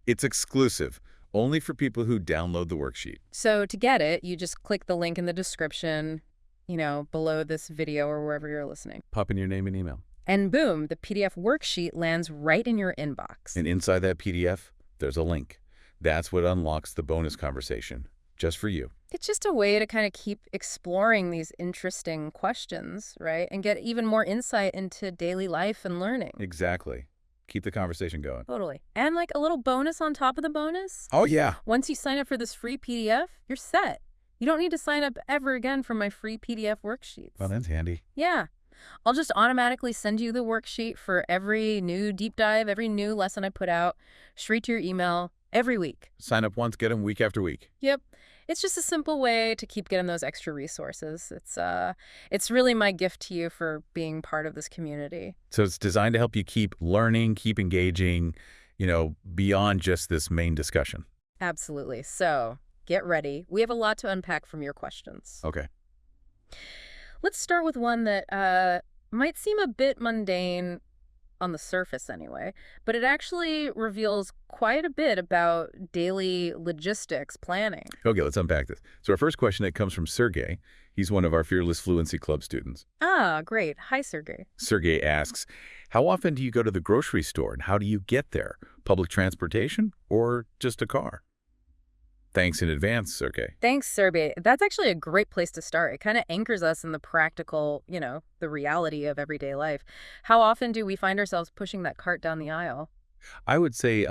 It's exclusive, only for people who download the worksheet. So to get it, you just click the link in the description, below this video or wherever you're listening. Pop in your name and email. And boom, the PDF worksheet lands right in your inbox. And inside that PDF, there's a link. That's what unlocks the bonus conversation, just for you. It's just a way to kind of keep exploring these interesting questions, right? And get even more insight into daily life and learning. Exactly. Keep the conversation going. Totally. And like a little bonus on top of the bonus. Oh, yeah. Once you sign up for this free PDF, you're set. You don't need to sign up ever again for my free PDF worksheets. Well, that's handy. Yeah. I'll just automatically send you the worksheet for every new deep dive, every new lesson I put out, straight to your email every week. Sign up once, get them week after week. Yep. It's just a simple way to keep getting those extra resources. It's really my gift to you for being part of this community. So it's designed to help you keep learning, keep engaging, beyond just this main discussion. Absolutely. So get ready. We have a lot to unpack from your questions. Okay. Let's start with one that might seem a bit mundane on the surface anyway, but it actually reveals quite a bit about daily logistics planning. Okay, let's unpack this. So our first question, it comes from Sergey. He's one of our Fearless Fluency Club students. Ah, great. Hi, Sergey. Sergey asks, how often do you go to the grocery store and how do you get there? Public transportation or just a car? Thanks in advance, Sergey. Thanks, Sergey. That's actually a great place to start. It kind of anchors us in the practical, the reality of everyday life. How often do we find ourselves pushing that cart down the aisle? I would say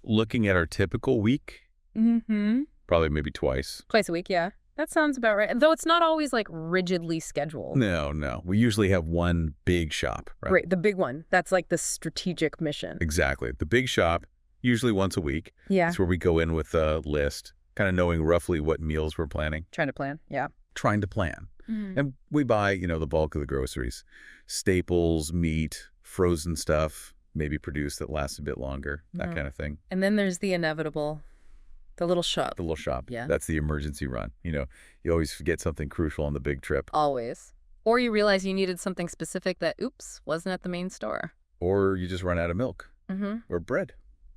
looking at our typical week, Mm-hmm. probably maybe twice. Twice a week, yeah. That sounds about right. Though it's not always like rigidly scheduled. No, no. We usually have one big shop, right? Right, the big one. That's like the strategic mission. Exactly. The big shop, usually once a week. Yeah. It's where we go in with a list, kind of knowing roughly what meals we're planning, Trying to plan. Yeah. trying to plan. Mhm. And we buy, the bulk of the groceries. Staples, meat, frozen stuff, maybe produce that lasts a bit longer, that Mhm. kind of thing. And then there's the inevitable, the little shop. The little shop. Yeah. That's the emergency run. You always forget something crucial on the big trip. Always. Or you realize you needed something specific that, oops, wasn't at the main store. Or you just run out of milk Mm-hmm. or bread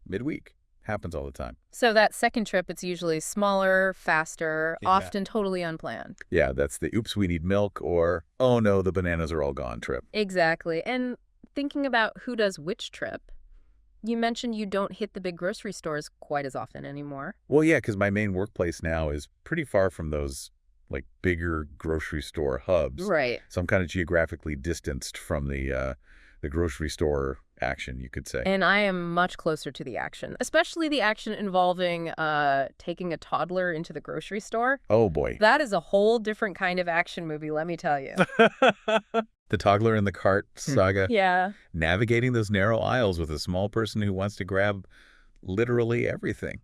midweek. Happens all the time. So that second trip, it's usually smaller, faster, Yeah. often totally unplanned. Yeah, that's the oops, we need milk, or oh no, the bananas are all gone trip. Exactly. And thinking about who does which trip, you mentioned you don't hit the big grocery stores quite as often anymore. Well, yeah, because my main workplace now is pretty far from those like bigger grocery store hubs. Right. So I'm kind of geographically distanced from the grocery store action, you could say. And I am much closer to the action, especially the action involving taking a toddler into the grocery store. Oh boy. That is a whole different kind of action movie, let me tell you. The toddler in the cart saga. Yeah. Navigating those narrow aisles with a small person who wants to grab literally everything.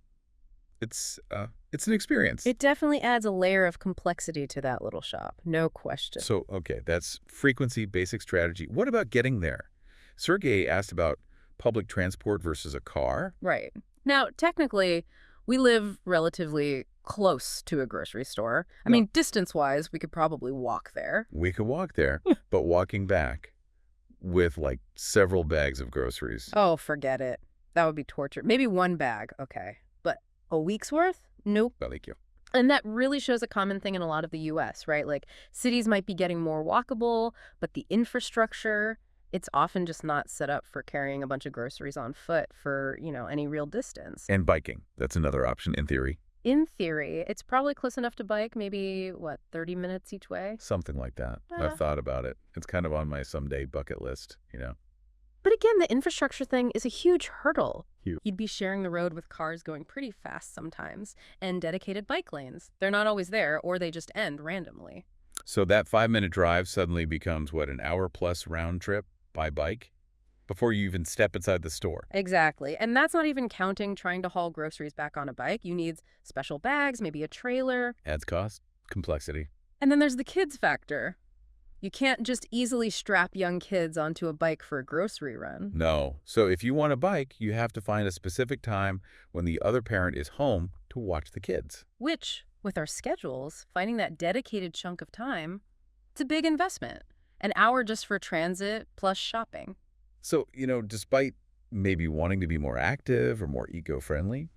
It's an experience. It definitely adds a layer of complexity to that little shop, no question. So, okay, that's frequency, basic strategy. What about getting there? Sergey asked about public transport versus a car. Right. Now, technically, we live relatively close to a grocery store. I No. mean, distance-wise, we could probably walk there. We could walk there, but walking back with like several bags of groceries. Oh, forget it. That would be torture. Maybe one bag, okay. But a week's worth? Nope. Thank you. And that really shows a common thing in a lot of the U.S., right? Like, cities might be getting more walkable, but the infrastructure, it's often just not set up for carrying a bunch of groceries on foot for, any real distance. And biking. That's another option in theory. In theory, it's probably close enough to bike, maybe, 30 minutes each way? Something like that. Yeah. I've thought about it. It's kind of on my someday bucket list. But again, the infrastructure thing is a huge hurdle. Huge. You'd be sharing the road with cars going pretty fast sometimes, and dedicated bike lanes. They're not always there, or they just end randomly. So that 5-minute drive suddenly becomes, what, an hour-plus round trip by bike before you even step inside the store. Exactly. And that's not even counting trying to haul groceries back on a bike. You need special bags, maybe a trailer. Adds cost, complexity. And then there's the kids factor. You can't just easily strap young kids onto a bike for a grocery run. No. So if you want a bike, you have to find a specific time when the other parent is home to watch the kids. Which, with our schedules, finding that dedicated chunk of time, it's a big investment. An hour just for transit plus shopping. So, despite maybe wanting to be more active or more eco-friendly,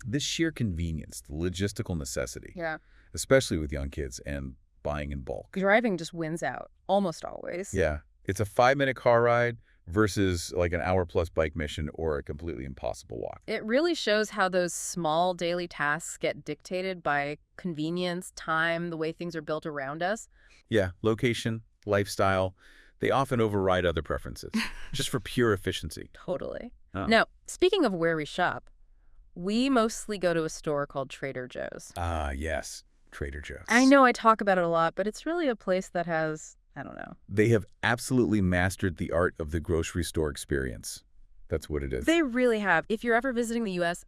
this sheer convenience, the logistical necessity, Yeah. especially with young kids and buying in bulk. Driving just wins out, almost always. Yeah. It's a 5-minute car ride versus like an hour-plus bike mission or a completely impossible walk. It really shows how those small daily tasks get dictated by convenience, time, the way things are built around us. Yeah. Location, lifestyle, they often override other preferences just for pure efficiency. Totally. Oh. Now, speaking of where we shop, we mostly go to a store called Trader Joe's. Ah, yes. Trader Joe's. I know I talk about it a lot, but it's really a place that has, I don't know. They have absolutely mastered the art of the grocery store experience. That's what it is. They really have. If you're ever visiting the U.S.,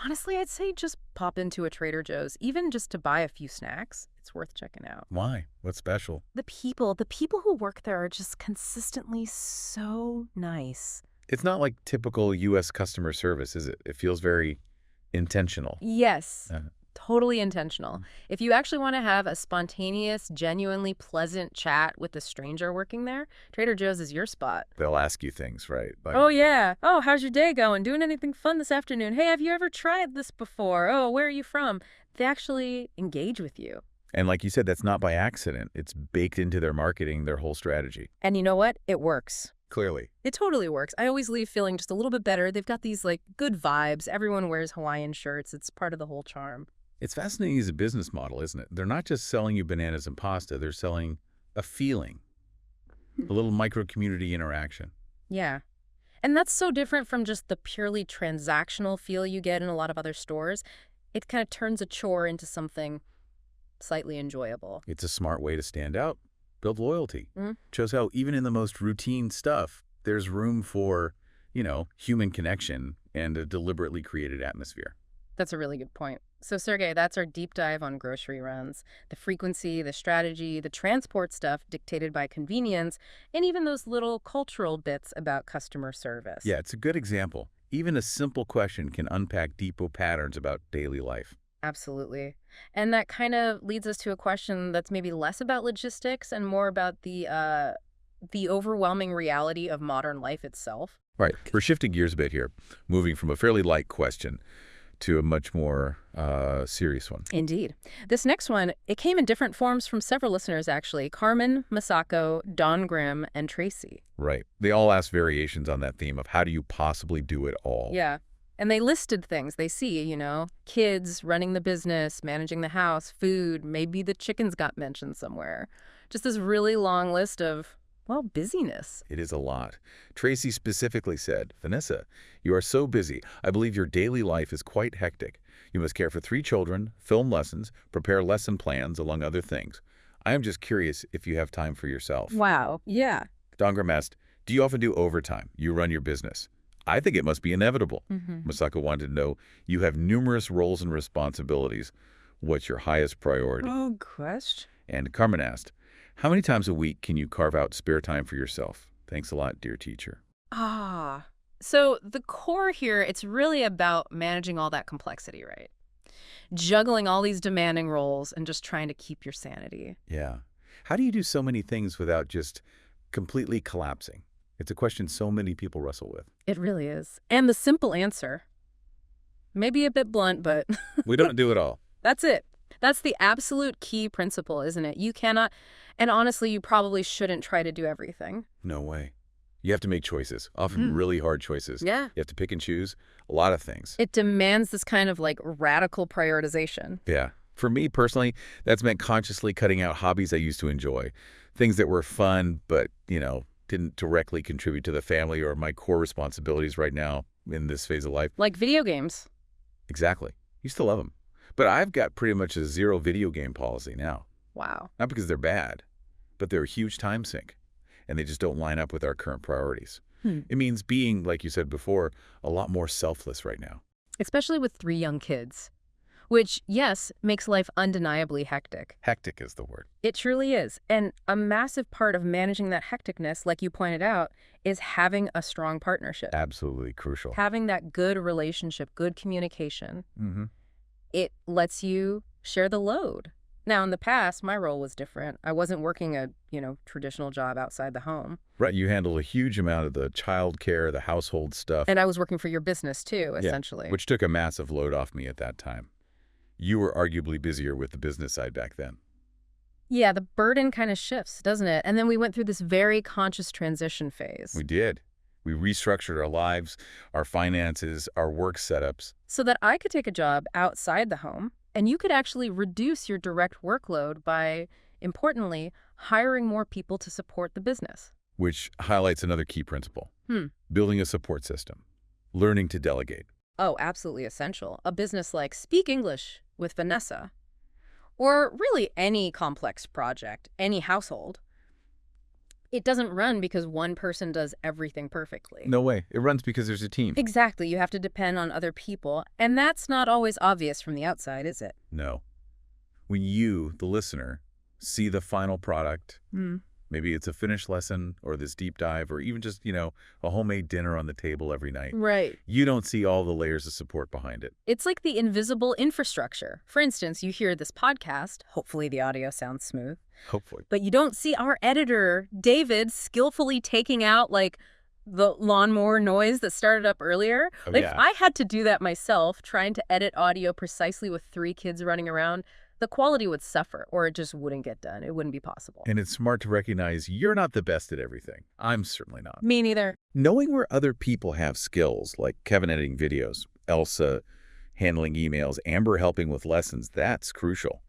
honestly, I'd say just pop into a Trader Joe's, even just to buy a few snacks. It's worth checking out. Why? What's special? The people who work there are just consistently so nice. It's not like typical U.S. customer service, is it? It feels very intentional. Yes. Uh-huh. Totally intentional. If you actually want to have a spontaneous, genuinely pleasant chat with a stranger working there, Trader Joe's is your spot. They'll ask you things, right? Like, Oh, yeah. Oh, how's your day going? Doing anything fun this afternoon? Hey, have you ever tried this before? Oh, where are you from? They actually engage with you. and like you said, that's not by accident. It's baked into their marketing, their whole strategy. And you know what? It works. Clearly. It totally works. I always leave feeling just a little bit better. They've got these, good vibes. Everyone wears Hawaiian shirts. It's part of the whole charm. It's fascinating as a business model, isn't it? They're not just selling you bananas and pasta. They're selling a feeling, a little micro-community interaction. Yeah. And that's so different from just the purely transactional feel you get in a lot of other stores. It kind of turns a chore into something slightly enjoyable. It's a smart way to stand out, build loyalty. Mhm. Shows how even in the most routine stuff, there's room for, human connection and a deliberately created atmosphere. That's a really good point. So, Sergey, that's our deep dive on grocery runs. The frequency, the strategy, the transport stuff dictated by convenience, and even those little cultural bits about customer service. Yeah, it's a good example. Even a simple question can unpack deeper patterns about daily life. Absolutely. And that kind of leads us to a question that's maybe less about logistics and more about the overwhelming reality of modern life itself. Right. We're shifting gears a bit here, moving from a fairly light question to a much more serious one. Indeed. This next one, it came in different forms from several listeners, actually. Carmen, Masako, Don Grimm, and Tracy. Right. They all ask variations on that theme of how do you possibly do it all? Yeah. And they listed things they see, kids, running the business, managing the house, food, maybe the chickens got mentioned somewhere. Just this really long list of, well, busyness. It is a lot. Tracy specifically said, Vanessa, you are so busy. I believe your daily life is quite hectic. You must care for 3 children, film lessons, prepare lesson plans, among other things. I am just curious if you have time for yourself. Wow. Yeah. Dongram asked, do you often do overtime? You run your business. I think it must be inevitable. Mm-hmm. Masako wanted to know, you have numerous roles and responsibilities. What's your highest priority? Oh, gosh. And Carmen asked, how many times a week can you carve out spare time for yourself? Thanks a lot, dear teacher. Ah. So the core here, it's really about managing all that complexity, right? Juggling all these demanding roles and just trying to keep your sanity. Yeah. How do you do so many things without just completely collapsing? It's a question so many people wrestle with. It really is. And the simple answer, maybe a bit blunt, but We don't do it all. that's it. That's the absolute key principle, isn't it? You cannot, and honestly, you probably shouldn't try to do everything. No way. You have to make choices, often really hard choices. Yeah. You have to pick and choose a lot of things. It demands this kind of radical prioritization. Yeah. For me personally, that's meant consciously cutting out hobbies I used to enjoy. Things that were fun, but, didn't directly contribute to the family or my core responsibilities right now in this phase of life. Like video games. Exactly. Used to love them. But I've got pretty much a 0 video game policy now. Wow. Not because they're bad, but they're a huge time sink, and they just don't line up with our current priorities. It means being, like you said before, a lot more selfless right now. Especially with 3 young kids. Which, yes, makes life undeniably hectic. Hectic is the word. It truly is. And a massive part of managing that hecticness, like you pointed out, is having a strong partnership. Absolutely crucial. Having that good relationship, good communication. Mm-hmm. It lets you share the load. Now, in the past, my role was different. I wasn't working a, traditional job outside the home. Right, you handle a huge amount of the child care, the household stuff. And I was working for your business, too, essentially. Yeah, which took a massive load off me at that time. You were arguably busier with the business side back then. Yeah, the burden kind of shifts, doesn't it? And then we went through this very conscious transition phase. We did. We restructured our lives, our finances, our work setups. So that I could take a job outside the home, and you could actually reduce your direct workload by, importantly, hiring more people to support the business. Which highlights another key principle. Building a support system. Learning to delegate. Oh, absolutely essential. A business like Speak English with Vanessa, or really any complex project, any household, it doesn't run because one person does everything perfectly. No way. It runs because there's a team. Exactly. You have to depend on other people, and that's not always obvious from the outside, is it? No. When you, the listener, see the final product, maybe it's a finished lesson or this deep dive or even just, a homemade dinner on the table every night. Right. You don't see all the layers of support behind it. It's like the invisible infrastructure. For instance, you hear this podcast. Hopefully the audio sounds smooth. Hopefully. But you don't see our editor, David, skillfully taking out, the lawnmower noise that started up earlier. Oh, If yeah. I had to do that myself, trying to edit audio precisely with 3 kids running around, the quality would suffer, or it just wouldn't get done. It wouldn't be possible. And it's smart to recognize you're not the best at everything. I'm certainly not. Me neither. Knowing where other people have skills, like Kevin editing videos, Elsa handling emails, Amber helping with lessons, that's crucial.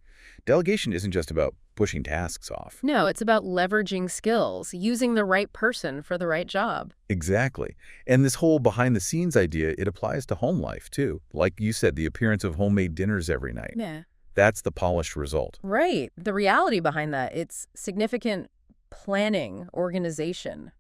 Delegation isn't just about pushing tasks off. No, it's about leveraging skills, using the right person for the right job. Exactly. And this whole behind-the-scenes idea, it applies to home life, too. Like you said, the appearance of homemade dinners every night. Yeah. That's the polished result. Right. The reality behind that, it's significant planning, organization,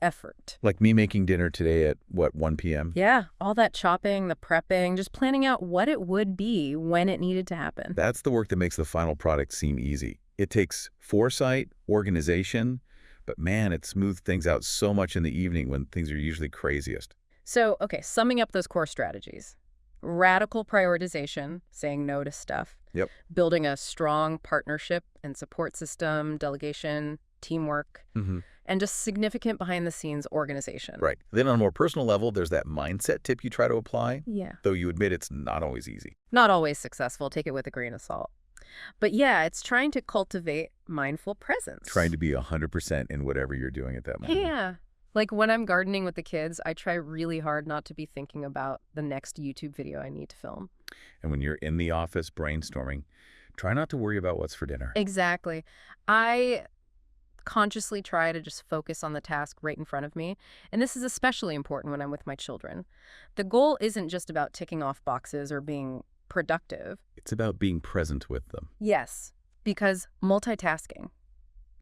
effort. Like me making dinner today at, what, 1 p.m.? Yeah, all that chopping, the prepping, just planning out what it would be when it needed to happen. That's the work that makes the final product seem easy. It takes foresight, organization, but man, it smooths things out so much in the evening when things are usually craziest. So, okay, summing up those core strategies. Radical prioritization, saying no to stuff. Yep. Building a strong partnership and support system, delegation, teamwork, and just significant behind-the-scenes organization. Right. Then on a more personal level, there's that mindset tip you try to apply, Yeah. though you admit it's not always easy. Not always successful. Take it with a grain of salt. But yeah, it's trying to cultivate mindful presence. Trying to be 100% in whatever you're doing at that moment. Yeah. Like when I'm gardening with the kids, I try really hard not to be thinking about the next YouTube video I need to film. And when you're in the office brainstorming, try not to worry about what's for dinner. Exactly. I consciously try to just focus on the task right in front of me. And this is especially important when I'm with my children. The goal isn't just about ticking off boxes or being productive. It's about being present with them. Yes, because multitasking,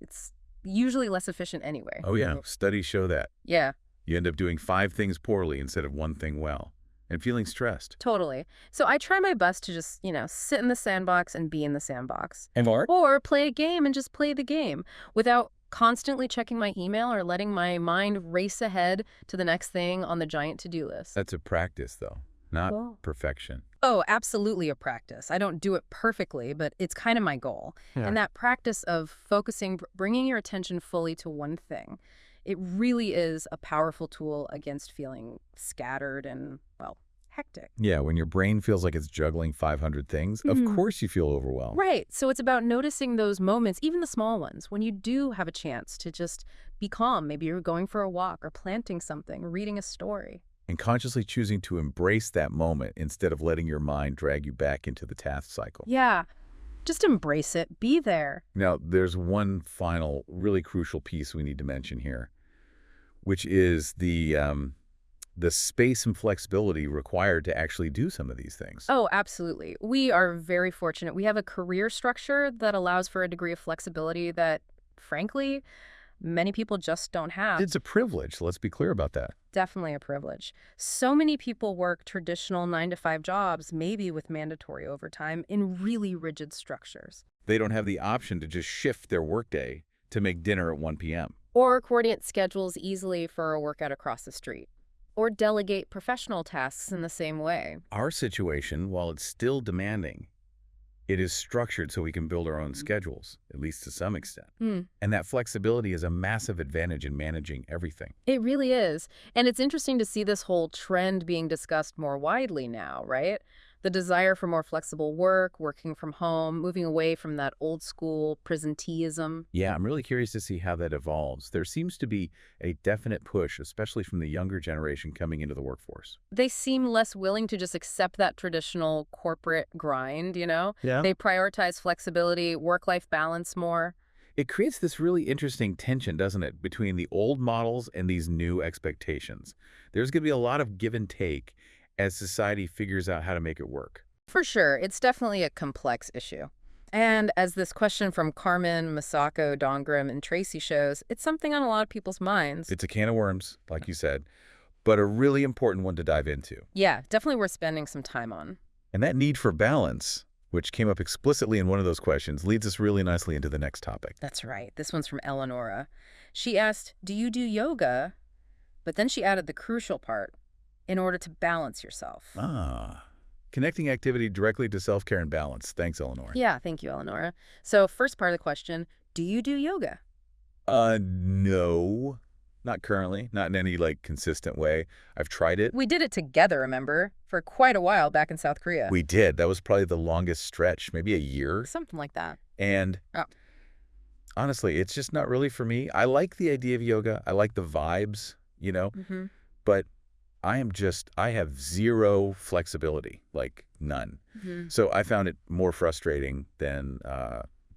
it's usually less efficient anyway. Oh yeah, studies show that. Yeah, You end up doing 5 things poorly instead of 1 thing well, and feeling stressed. totally. So I try my best to just, sit in the sandbox and be in the sandbox. And Mark? Or play a game and just play the game without constantly checking my email or letting my mind race ahead to the next thing on the giant to-do list. That's a practice, though, not Cool. perfection. Oh, absolutely a practice. I don't do it perfectly, but it's kind of my goal. Yeah. And that practice of focusing, bringing your attention fully to one thing, it really is a powerful tool against feeling scattered and, well, hectic. Yeah, when your brain feels like it's juggling 500 things, of course you feel overwhelmed. Right. So it's about noticing those moments, even the small ones, when you do have a chance to just be calm. Maybe you're going for a walk or planting something, reading a story. And consciously choosing to embrace that moment instead of letting your mind drag you back into the task cycle. Yeah. Just embrace it. Be there. Now, there's one final really crucial piece we need to mention here, which is the space and flexibility required to actually do some of these things. Oh, absolutely. We are very fortunate. We have a career structure that allows for a degree of flexibility that, frankly, many people just don't have. It's a privilege. Let's be clear about that. Definitely a privilege. So many people work traditional 9-to-5 jobs, maybe with mandatory overtime, in really rigid structures. They don't have the option to just shift their workday to make dinner at 1 p.m. Or coordinate schedules easily for a workout across the street. Or delegate professional tasks in the same way. Our situation, while it's still demanding, it is structured so we can build our own schedules, at least to some extent. And that flexibility is a massive advantage in managing everything. It really is. And it's interesting to see this whole trend being discussed more widely now, right? The desire for more flexible work, working from home, moving away from that old school presenteeism. Yeah, I'm really curious to see how that evolves. There seems to be a definite push, especially from the younger generation coming into the workforce. They seem less willing to just accept that traditional corporate grind, Yeah. They prioritize flexibility, work-life balance more. It creates this really interesting tension, doesn't it, between the old models and these new expectations. There's going to be a lot of give and take as society figures out how to make it work. For sure, it's definitely a complex issue. And as this question from Carmen, Masako, Dongrim, and Tracy shows, it's something on a lot of people's minds. It's a can of worms, like you said, but a really important one to dive into. Yeah, definitely worth spending some time on. And that need for balance, which came up explicitly in one of those questions, leads us really nicely into the next topic. That's right. This one's from Eleonora. She asked, do you do yoga? But then she added the crucial part, in order to balance yourself. Connecting activity directly to self-care and balance. Thanks, Eleanor. Yeah, thank you, Eleonora. So first part of the question, do you do yoga? No. Not currently. Not in any, consistent way. I've tried it. We did it together, remember? For quite a while back in South Korea. We did. That was probably the longest stretch, maybe a year. Something like that. And honestly, it's just not really for me. I like the idea of yoga. I like the vibes, but I have zero flexibility, like none. Mhm. So I found it more frustrating than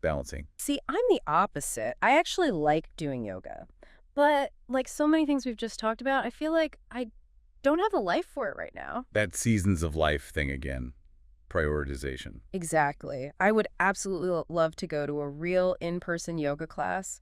balancing. See, I'm the opposite. I actually like doing yoga. But like so many things we've just talked about, I feel like I don't have a life for it right now. That seasons of life thing again, prioritization. Exactly. I would absolutely love to go to a real in-person yoga class.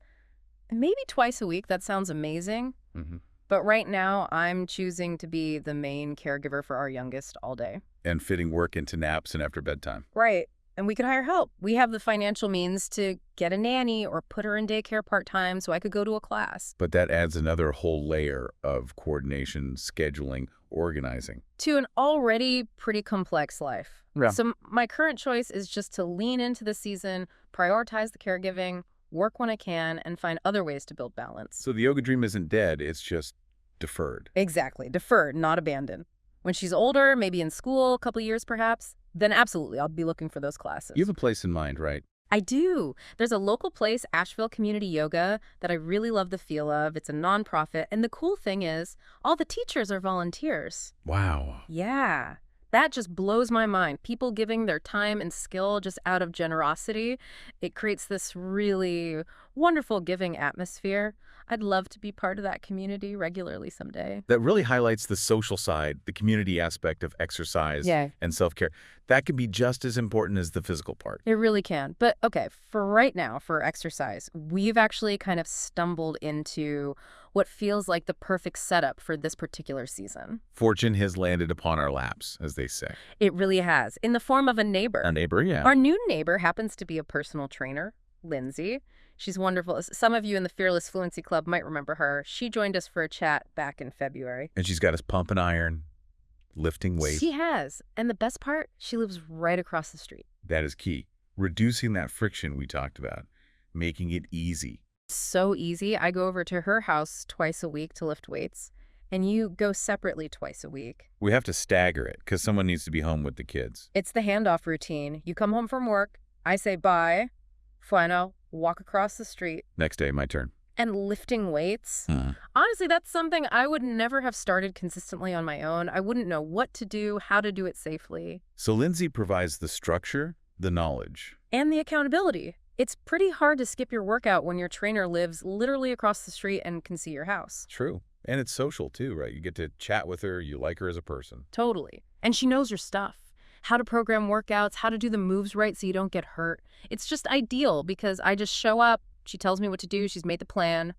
Maybe twice a week. That sounds amazing. Hmm. But right now, I'm choosing to be the main caregiver for our youngest all day. And fitting work into naps and after bedtime. Right. And we could hire help. We have the financial means to get a nanny or put her in daycare part-time so I could go to a class. But that adds another whole layer of coordination, scheduling, organizing. To an already pretty complex life. Yeah. So my current choice is just to lean into the season, prioritize the caregiving, work when I can, and find other ways to build balance. So the yoga dream isn't dead, it's just deferred. Exactly. Deferred, not abandoned. When she's older, maybe in school, a couple years perhaps, then absolutely, I'll be looking for those classes. You have a place in mind, right? I do. There's a local place, Asheville Community Yoga, that I really love the feel of. It's a nonprofit. And the cool thing is, all the teachers are volunteers. Wow. Yeah. That just blows my mind. People giving their time and skill just out of generosity. It creates this really wonderful giving atmosphere. I'd love to be part of that community regularly someday. That really highlights the social side, the community aspect of exercise Yeah. and self-care. That can be just as important as the physical part. It really can. But okay, for right now, for exercise, we've actually kind of stumbled into what feels like the perfect setup for this particular season. Fortune has landed upon our laps, as they say. It really has, in the form of a neighbor. A neighbor, yeah. Our new neighbor happens to be a personal trainer, Lindsay. She's wonderful. Some of you in the Fearless Fluency Club might remember her. She joined us for a chat back in February. And she's got us pumping iron, lifting weights. She has. And the best part, she lives right across the street. That is key. Reducing that friction we talked about, making it easy. So easy. I go over to her house twice a week to lift weights, and you go separately twice a week. We have to stagger it because someone needs to be home with the kids. It's the handoff routine. You come home from work, I say bye, final, walk across the street. Next day, my turn. And lifting weights. Honestly, that's something I would never have started consistently on my own. I wouldn't know what to do, how to do it safely. So Lindsay provides the structure, the knowledge. And the accountability. It's pretty hard to skip your workout when your trainer lives literally across the street and can see your house. True. And it's social too, right? You get to chat with her, you like her as a person. Totally. And she knows your stuff. How to program workouts, how to do the moves right so you don't get hurt. It's just ideal because I just show up, she tells me what to do, she's made the plan.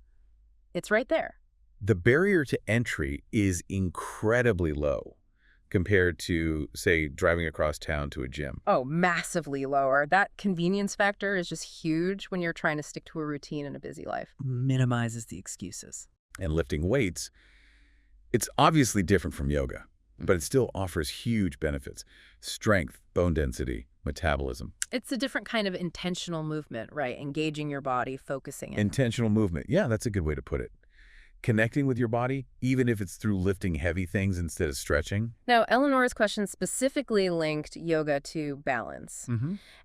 It's right there. The barrier to entry is incredibly low compared to, say, driving across town to a gym. Oh, massively lower. That convenience factor is just huge when you're trying to stick to a routine in a busy life. Minimizes the excuses. And lifting weights, it's obviously different from yoga, but it still offers huge benefits. Strength, bone density, metabolism. It's a different kind of intentional movement, right? Engaging your body, focusing it. Intentional movement. Yeah, that's a good way to put it. Connecting with your body, even if it's through lifting heavy things instead of stretching. Now, Eleanor's question specifically linked yoga to balance.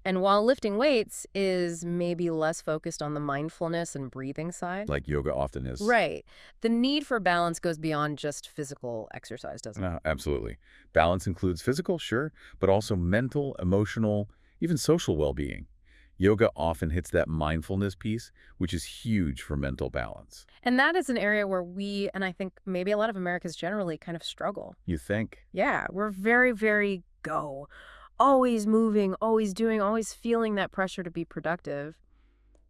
And while lifting weights is maybe less focused on the mindfulness and breathing side. Like yoga often is. Right. The need for balance goes beyond just physical exercise, doesn't it? No, absolutely. Balance includes physical, sure, but also mental, emotional, even social well-being. Yoga often hits that mindfulness piece, which is huge for mental balance. And that is an area where we, and I think maybe a lot of Americans generally, kind of struggle. You think? Yeah, we're very, very go. Always moving, always doing, always feeling that pressure to be productive.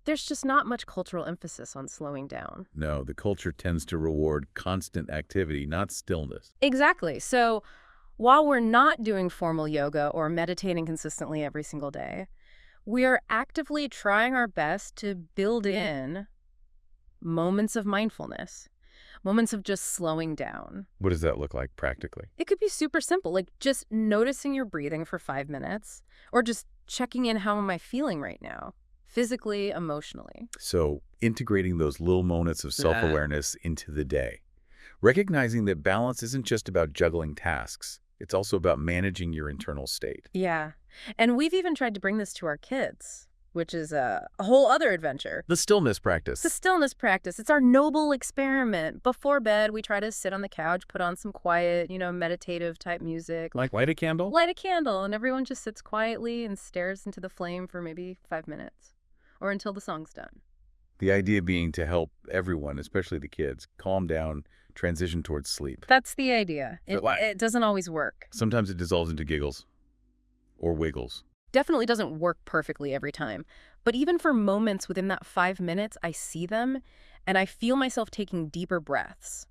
There's just not much cultural emphasis on slowing down. No, the culture tends to reward constant activity, not stillness. Exactly. So while we're not doing formal yoga or meditating consistently every single day, we are actively trying our best to build in moments of mindfulness, moments of just slowing down. What does that look like practically? It could be super simple, like just noticing your breathing for 5 minutes, or just checking in, how am I feeling right now, physically, emotionally. So integrating those little moments of self-awareness into the day. Recognizing that balance isn't just about juggling tasks. It's also about managing your internal state. Yeah. And we've even tried to bring this to our kids. which is a whole other adventure. The stillness It's a practice. stillness practice. It's our noble experiment. Before bed, we try to sit on the couch, put on some quiet, meditative type music. Like light a candle? Light a candle, and everyone just sits quietly and stares into the flame for maybe 5 minutes or until the song's done. The idea being to help everyone, especially the kids, calm down, transition towards sleep. That's the idea. It doesn't always work. Sometimes it dissolves into giggles or wiggles. Definitely doesn't work perfectly every time. But even for moments within that 5 minutes, I see them and I feel myself taking deeper breaths,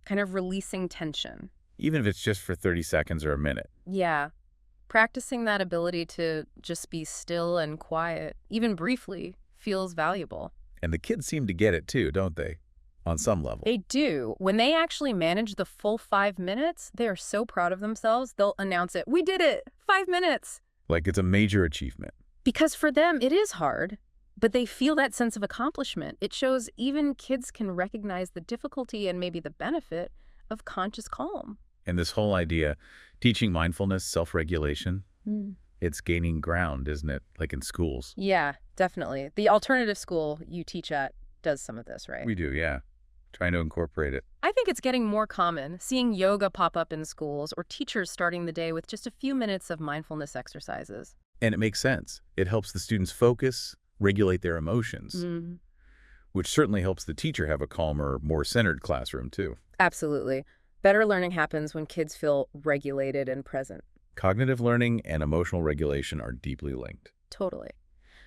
kind of releasing tension. Even if it's just for 30 seconds or a minute. Yeah. Practicing that ability to just be still and quiet, even briefly, feels valuable. And the kids seem to get it too, don't they? On some level. They do. When they actually manage the full 5 minutes, they are so proud of themselves, they'll announce it. We did it! 5 minutes! Like it's a major achievement. Because for them, it is hard, but they feel that sense of accomplishment. It shows even kids can recognize the difficulty and maybe the benefit of conscious calm. And this whole idea, teaching mindfulness, self-regulation, it's gaining ground, isn't it? Like in schools. Yeah, definitely. The alternative school you teach at does some of this, right? We do, yeah. Trying to incorporate it. I think it's getting more common, seeing yoga pop up in schools or teachers starting the day with just a few minutes of mindfulness exercises. And it makes sense. It helps the students focus, regulate their emotions, which certainly helps the teacher have a calmer, more centered classroom too. Absolutely. Better learning happens when kids feel regulated and present. Cognitive learning and emotional regulation are deeply linked. Totally.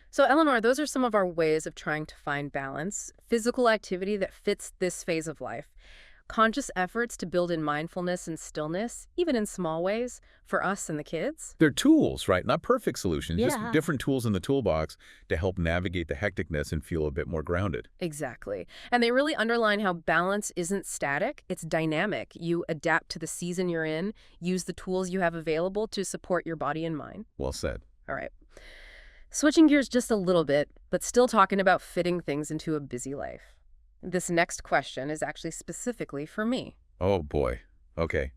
So, Eleanor, those are some of our ways of trying to find balance, physical activity that fits this phase of life, conscious efforts to build in mindfulness and stillness, even in small ways, for us and the kids. They're tools, right? Not perfect solutions, just Yeah. different tools in the toolbox to help navigate the hecticness and feel a bit more grounded. Exactly. And they really underline how balance isn't static, it's dynamic. You adapt to the season you're in, use the tools you have available to support your body and mind. Well said. All right. Switching gears just a little bit, but still talking about fitting things into a busy life. This next question is actually specifically for me. Oh boy. Okay.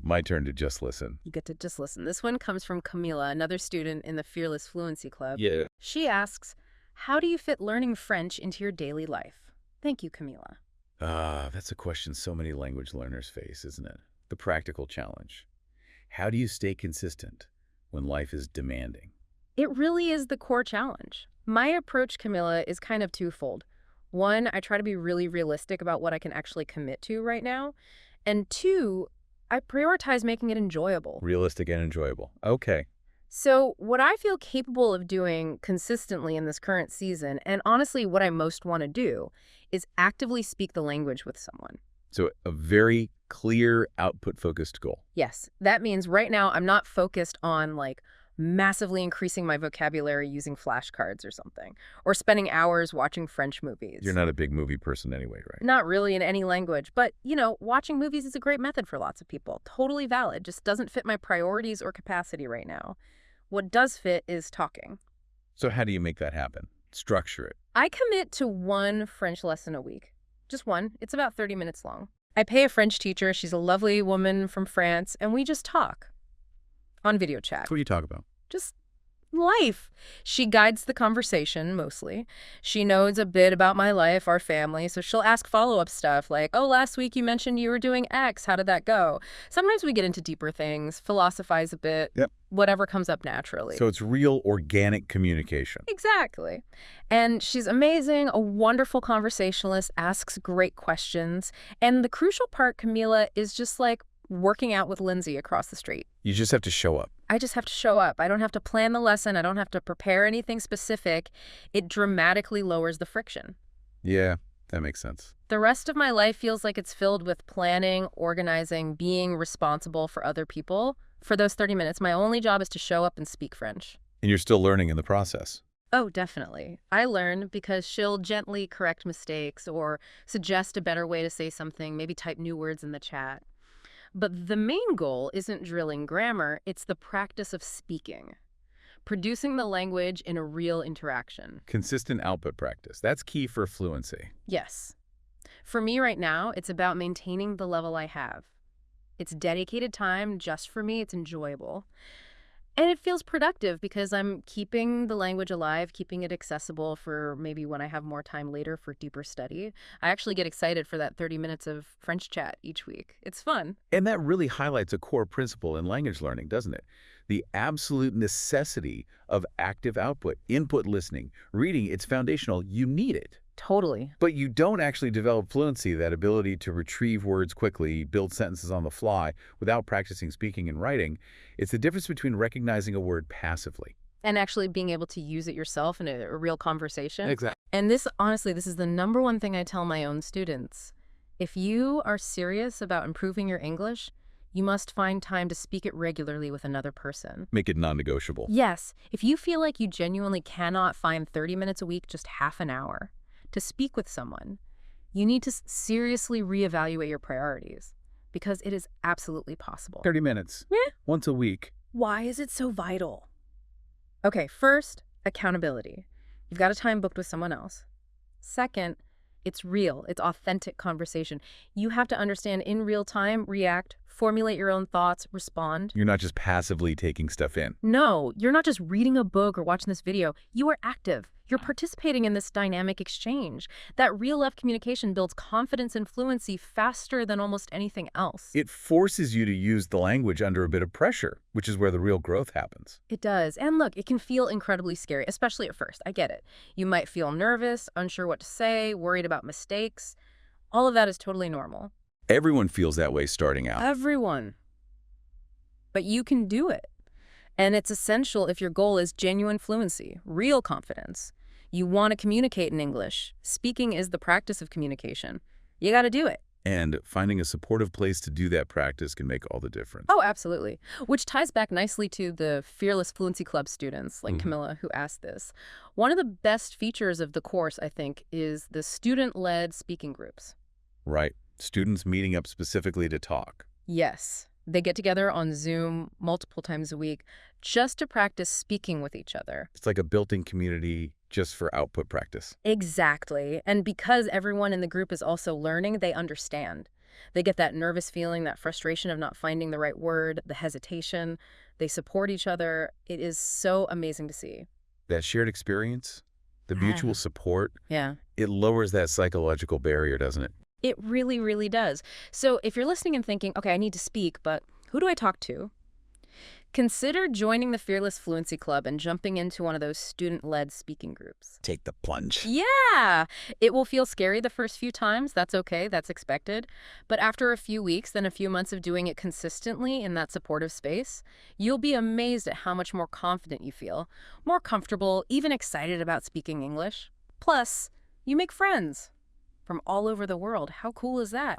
My turn to just listen. You get to just listen. This one comes from Camila, another student in the Fearless Fluency Club. Yeah. She asks, how do you fit learning French into your daily life? Thank you, Camila. That's a question so many language learners face, isn't it? The practical challenge. How do you stay consistent when life is demanding? It really is the core challenge. My approach, Camila, is kind of twofold. One, I try to be really realistic about what I can actually commit to right now. And two, I prioritize making it enjoyable. Realistic and enjoyable. Okay. So what I feel capable of doing consistently in this current season, and honestly what I most want to do, is actively speak the language with someone. So a very clear output-focused goal. Yes, that means right now I'm not focused on massively increasing my vocabulary using flashcards or something, or spending hours watching French movies. You're not a big movie person anyway, right? Not really in any language, but, watching movies is a great method for lots of people. Totally valid, just doesn't fit my priorities or capacity right now. What does fit is talking. So how do you make that happen? Structure it. I commit to one French lesson a week. Just one. It's about 30 minutes long. I pay a French teacher. She's a lovely woman from France, and we just talk on video chat. What do you talk about? Just life. She guides the conversation, mostly. She knows a bit about my life, our family, so she'll ask follow-up stuff like, oh, last week you mentioned you were doing X. How did that go? Sometimes we get into deeper things, philosophize a bit, whatever comes up naturally. So it's real organic communication. Exactly. And she's amazing, a wonderful conversationalist, asks great questions. And the crucial part, Camila, is just like working out with Lindsay across the street. You just have to show up. I just have to show up. I don't have to plan the lesson. I don't have to prepare anything specific. It dramatically lowers the friction. Yeah, that makes sense. The rest of my life feels like it's filled with planning, organizing, being responsible for other people. For those 30 minutes, my only job is to show up and speak French. And you're still learning in the process. Oh, definitely. I learn because she'll gently correct mistakes or suggest a better way to say something, maybe type new words in the chat. But the main goal isn't drilling grammar, it's the practice of speaking, producing the language in a real interaction. Consistent output practice. That's key for fluency. Yes. For me right now, it's about maintaining the level I have. It's dedicated time just for me, it's enjoyable. And it feels productive because I'm keeping the language alive, keeping it accessible for maybe when I have more time later for deeper study. I actually get excited for that 30 minutes of French chat each week. It's fun. And that really highlights a core principle in language learning, doesn't it? The absolute necessity of active output, input listening, reading. It's foundational. You need it. Totally. But you don't actually develop fluency, that ability to retrieve words quickly, build sentences on the fly, without practicing speaking and writing. It's the difference between recognizing a word passively. And actually being able to use it yourself in a real conversation. Exactly. And this, honestly, this is the number one thing I tell my own students. If you are serious about improving your English, you must find time to speak it regularly with another person. Make it non-negotiable. Yes, if you feel like you genuinely cannot find 30 minutes a week, just half an hour, to speak with someone, you need to seriously reevaluate your priorities because it is absolutely possible. 30 minutes. Yeah. Once a week. Why is it so vital? Okay, first, accountability. You've got a time booked with someone else. Second, it's real. It's authentic conversation. You have to understand in real time, react, formulate your own thoughts, respond. You're not just passively taking stuff in. No, you're not just reading a book or watching this video. You are active. You're participating in this dynamic exchange. That real-life communication builds confidence and fluency faster than almost anything else. It forces you to use the language under a bit of pressure, which is where the real growth happens. It does. And look, it can feel incredibly scary, especially at first. I get it. You might feel nervous, unsure what to say, worried about mistakes. All of that is totally normal. Everyone feels that way starting out. Everyone. But you can do it. And it's essential if your goal is genuine fluency, real confidence. You want to communicate in English. Speaking is the practice of communication. You got to do it. And finding a supportive place to do that practice can make all the difference. Oh, absolutely. Which ties back nicely to the Fearless Fluency Club students like Camilla who asked this. One of the best features of the course, I think, is the student-led speaking groups. Right. Students meeting up specifically to talk. Yes. They get together on Zoom multiple times a week just to practice speaking with each other. It's like a built-in community just for output practice. Exactly. And because everyone in the group is also learning, they understand. They get that nervous feeling, that frustration of not finding the right word, the hesitation. They support each other. It is so amazing to see. That shared experience, the mutual support, Yeah. it lowers that psychological barrier, doesn't it? It really, really does. So if you're listening and thinking, okay, I need to speak, but who do I talk to? Consider joining the Fearless Fluency Club and jumping into one of those student-led speaking groups. Take the plunge. Yeah! It will feel scary the first few times. That's okay. That's expected. But after a few weeks, then a few months of doing it consistently in that supportive space, you'll be amazed at how much more confident you feel, more comfortable, even excited about speaking English. Plus, you make friends from all over the world. How cool is that?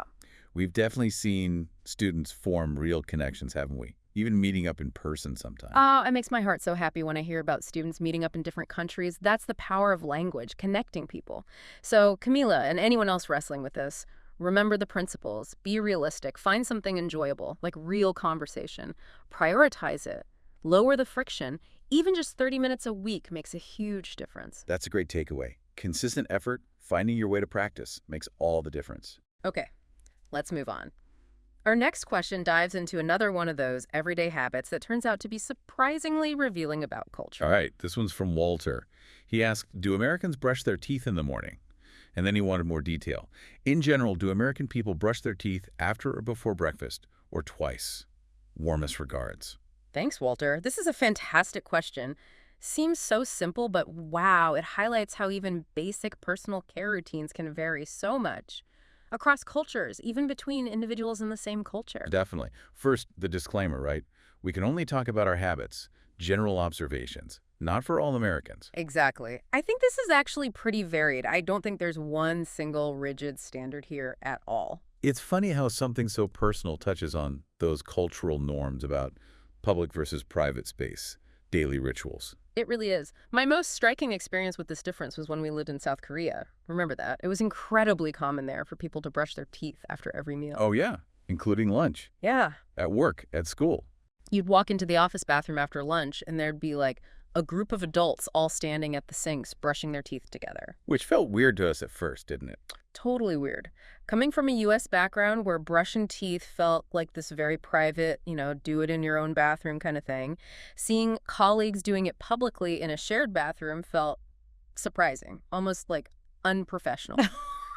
We've definitely seen students form real connections, haven't we? Even meeting up in person sometimes. Oh, it makes my heart so happy when I hear about students meeting up in different countries. That's the power of language, connecting people. So, Camila and anyone else wrestling with this, remember the principles. Be realistic. Find something enjoyable, like real conversation. Prioritize it. Lower the friction. Even just 30 minutes a week makes a huge difference. That's a great takeaway. Consistent effort, finding your way to practice, makes all the difference. Okay, let's move on. Our next question dives into another one of those everyday habits that turns out to be surprisingly revealing about culture. All right, this one's from Walter. He asked, do Americans brush their teeth in the morning? And then he wanted more detail. In general, do American people brush their teeth after or before breakfast, or twice? Warmest regards. Thanks, Walter. This is a fantastic question. Seems so simple, but wow, it highlights how even basic personal care routines can vary so much across cultures, even between individuals in the same culture. Definitely. First, the disclaimer, right? We can only talk about our habits, general observations, not for all Americans. Exactly. I think this is actually pretty varied. I don't think there's one single rigid standard here at all. It's funny how something so personal touches on those cultural norms about public versus private space, daily rituals. It really is. My most striking experience with this difference was when we lived in South Korea. Remember that? It was incredibly common there for people to brush their teeth after every meal. Oh, yeah, including lunch, Yeah. at work, at school. You'd walk into the office bathroom after lunch, and there'd be like a group of adults all standing at the sinks brushing their teeth together. Which felt weird to us at first, didn't it? Totally weird. Coming from a US background where brushing teeth felt like this very private, do it in your own bathroom kind of thing, seeing colleagues doing it publicly in a shared bathroom felt surprising, almost like unprofessional,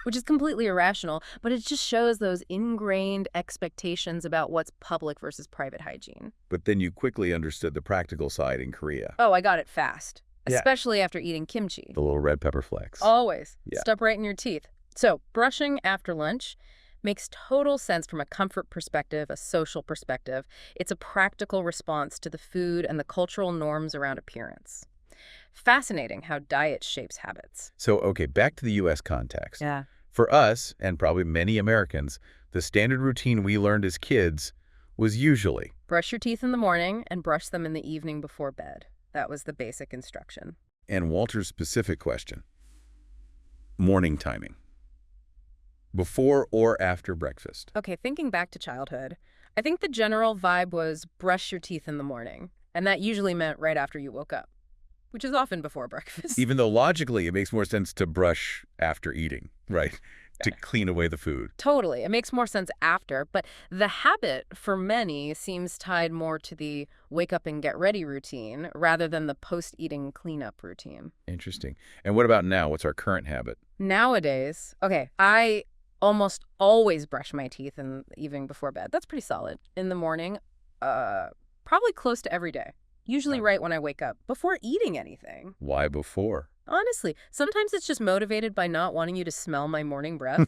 which is completely irrational, but it just shows those ingrained expectations about what's public versus private hygiene. But then you quickly understood the practical side in Korea. Oh, I got it fast, Yeah. especially after eating kimchi. The little red pepper flakes. Always. Yeah. Stuck right in your teeth. So, brushing after lunch makes total sense from a comfort perspective, a social perspective. It's a practical response to the food and the cultural norms around appearance. Fascinating how diet shapes habits. So, okay, back to the U.S. context. Yeah. For us, and probably many Americans, the standard routine we learned as kids was usually Brush your teeth in the morning and brush them in the evening before bed. That was the basic instruction. and Walter's specific question. Morning timing. Before or after breakfast? Okay, thinking back to childhood, I think the general vibe was brush your teeth in the morning, and that usually meant right after you woke up, which is often before breakfast. Even though logically it makes more sense to brush after eating, right? To clean away the food. Totally. It makes more sense after, but the habit for many seems tied more to the wake up and get ready routine rather than the post-eating cleanup routine. Interesting. And what about now? What's our current habit? Nowadays, okay, I almost always brush my teeth in the evening before bed. That's pretty solid. In the morning, probably close to every day. Usually right when I wake up, before eating anything. Why before? Honestly, sometimes it's just motivated by not wanting you to smell my morning breath.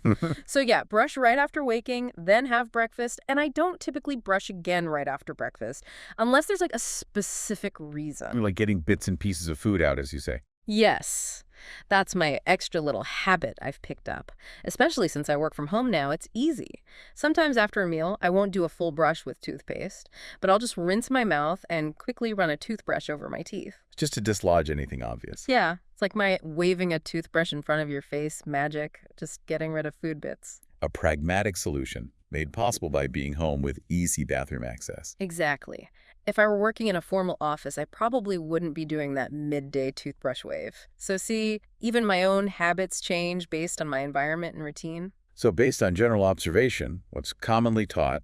So yeah, brush right after waking, then have breakfast, and I don't typically brush again right after breakfast, unless there's like a specific reason. Like getting bits and pieces of food out, as you say. Yes, that's my extra little habit I've picked up. Especially since I work from home now, it's easy. Sometimes after a meal, I won't do a full brush with toothpaste, but I'll just rinse my mouth and quickly run a toothbrush over my teeth. Just to dislodge anything obvious. Yeah, it's like my waving a toothbrush in front of your face magic, just getting rid of food bits. A pragmatic solution made possible by being home with easy bathroom access. Exactly. If I were working in a formal office, I probably wouldn't be doing that midday toothbrush wave. So see, even my own habits change based on my environment and routine. So based on general observation, what's commonly taught,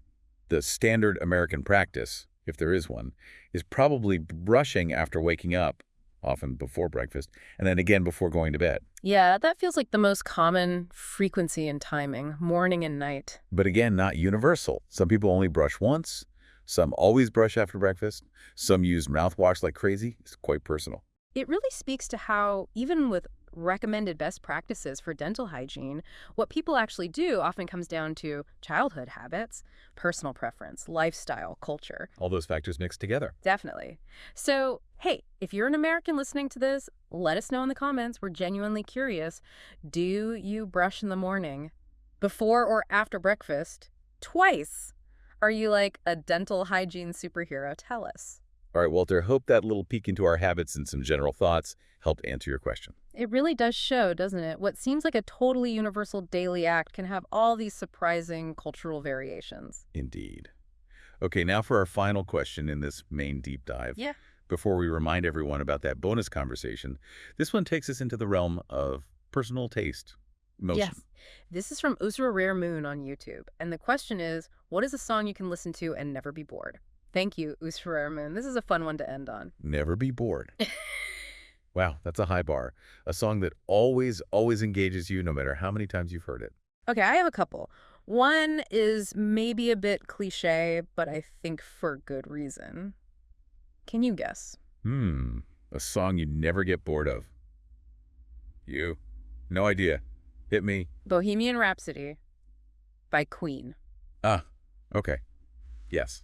the standard American practice, if there is one, is probably brushing after waking up, often before breakfast, and then again before going to bed. Yeah, that feels like the most common frequency and timing, morning and night. But again, not universal. Some people only brush once. Some always brush after breakfast. Some use mouthwash like crazy. It's quite personal. It really speaks to how, even with recommended best practices for dental hygiene, what people actually do often comes down to childhood habits, personal preference, lifestyle, culture. All those factors mixed together. Definitely. So, hey, if you're an American listening to this, let us know in the comments. We're genuinely curious. Do you brush in the morning, before or after breakfast, twice? Are you like a dental hygiene superhero? Tell us. All right, Walter, hope that little peek into our habits and some general thoughts helped answer your question. It really does show, doesn't it? What seems like a totally universal daily act can have all these surprising cultural variations. Indeed. Okay, now for our final question in this main deep dive. Yeah. Before we remind everyone about that bonus conversation, this one takes us into the realm of personal taste, emotion. Yes. This is from Usra Rare Moon on YouTube. And the question is, what is a song you can listen to and never be bored? Thank you, Usra Rare Moon. This is a fun one to end on. Never be bored. Wow, that's a high bar. A song that always engages you no matter how many times you've heard it. Okay, I have a couple. One is maybe a bit cliche, but I think for good reason. Can you guess? A song you never get bored of. You? No idea. Hit me. Bohemian Rhapsody by Queen. Ah, okay. Yes.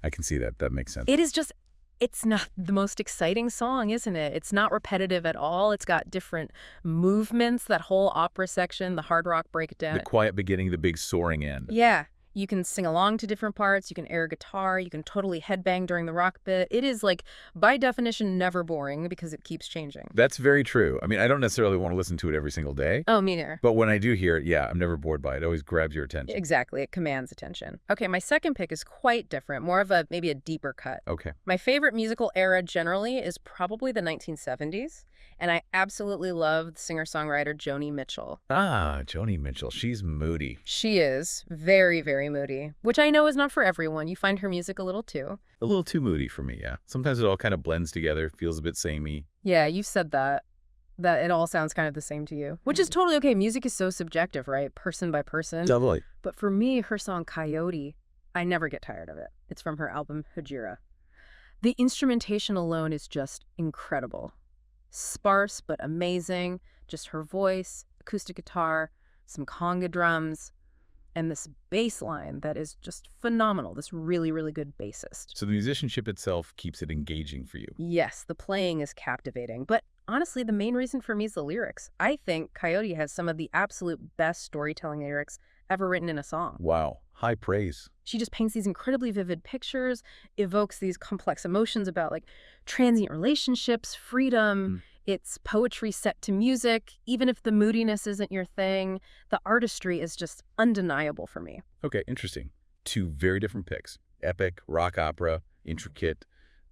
I can see that. That makes sense. It is just, it's not the most exciting song, isn't it? It's not repetitive at all. It's got different movements, that whole opera section, the hard rock breakdown. The quiet beginning, the big soaring end. Yeah. You can sing along to different parts, you can air guitar, you can totally headbang during the rock bit. It is, like, by definition, never boring because it keeps changing. That's very true. I mean, I don't necessarily want to listen to it every single day. Oh, me neither. But when I do hear it, yeah, I'm never bored by it. It always grabs your attention. Exactly. It commands attention. Okay, my second pick is quite different, more of maybe a deeper cut. Okay. My favorite musical era generally is probably the 1970s, and I absolutely love the singer-songwriter Joni Mitchell. Ah, Joni Mitchell. She's moody. She is very, very moody, which I know is not for everyone. You find her music a little too. A little too moody for me, yeah. Sometimes it all kind of blends together, feels a bit samey. Yeah, you said that it all sounds kind of the same to you, which is totally okay. Music is so subjective, right? Person by person. Totally. But for me, her song Coyote, I never get tired of it. It's from her album Hajira. The instrumentation alone is just incredible. Sparse but amazing. Just her voice, acoustic guitar, some conga drums, and this bass line that is just phenomenal. This really, really good bassist. So the musicianship itself keeps it engaging for you. Yes, the playing is captivating. But honestly, the main reason for me is the lyrics. I think Coyote has some of the absolute best storytelling lyrics ever written in a song. Wow. High praise. She just paints these incredibly vivid pictures, evokes these complex emotions about, like, transient relationships, freedom. It's poetry set to music. Even if the moodiness isn't your thing, the artistry is just undeniable for me. Okay, interesting. Two very different picks. Epic, rock opera, intricate,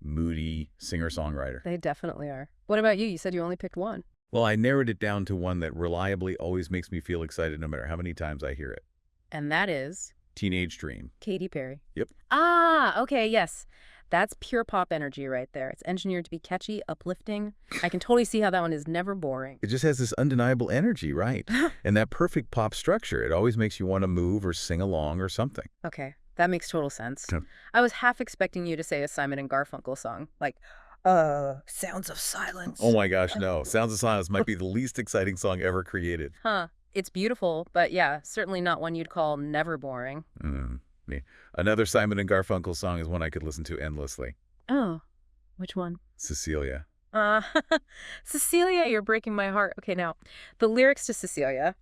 moody, singer-songwriter. They definitely are. What about you? You said you only picked one. Well, I narrowed it down to one that reliably always makes me feel excited no matter how many times I hear it. And that is Teenage Dream. Katy Perry. Yep. Ah, okay, yes. That's pure pop energy right there. It's engineered to be catchy, uplifting. I can totally see how that one is never boring. It just has this undeniable energy, right? And that perfect pop structure. It always makes you want to move or sing along or something. Okay, that makes total sense. Yeah. I was half expecting you to say a Simon and Garfunkel song, like, Sounds of Silence. Oh my gosh, no. Sounds of Silence might be the least exciting song ever created. Huh. It's beautiful, but yeah, certainly not one you'd call never boring. Another Simon and Garfunkel song is one I could listen to endlessly. Oh, which one? Cecilia. Cecilia, you're breaking my heart. Okay, now, the lyrics to Cecilia,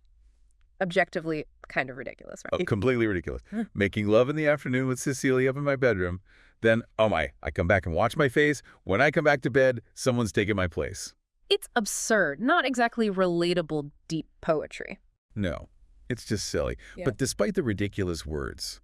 objectively kind of ridiculous, right? Oh, completely ridiculous. Making love in the afternoon with Cecilia up in my bedroom. Then, I come back and watch my face. When I come back to bed, someone's taken my place. It's absurd, not exactly relatable deep poetry. No, it's just silly. Yeah. But despite the ridiculous words,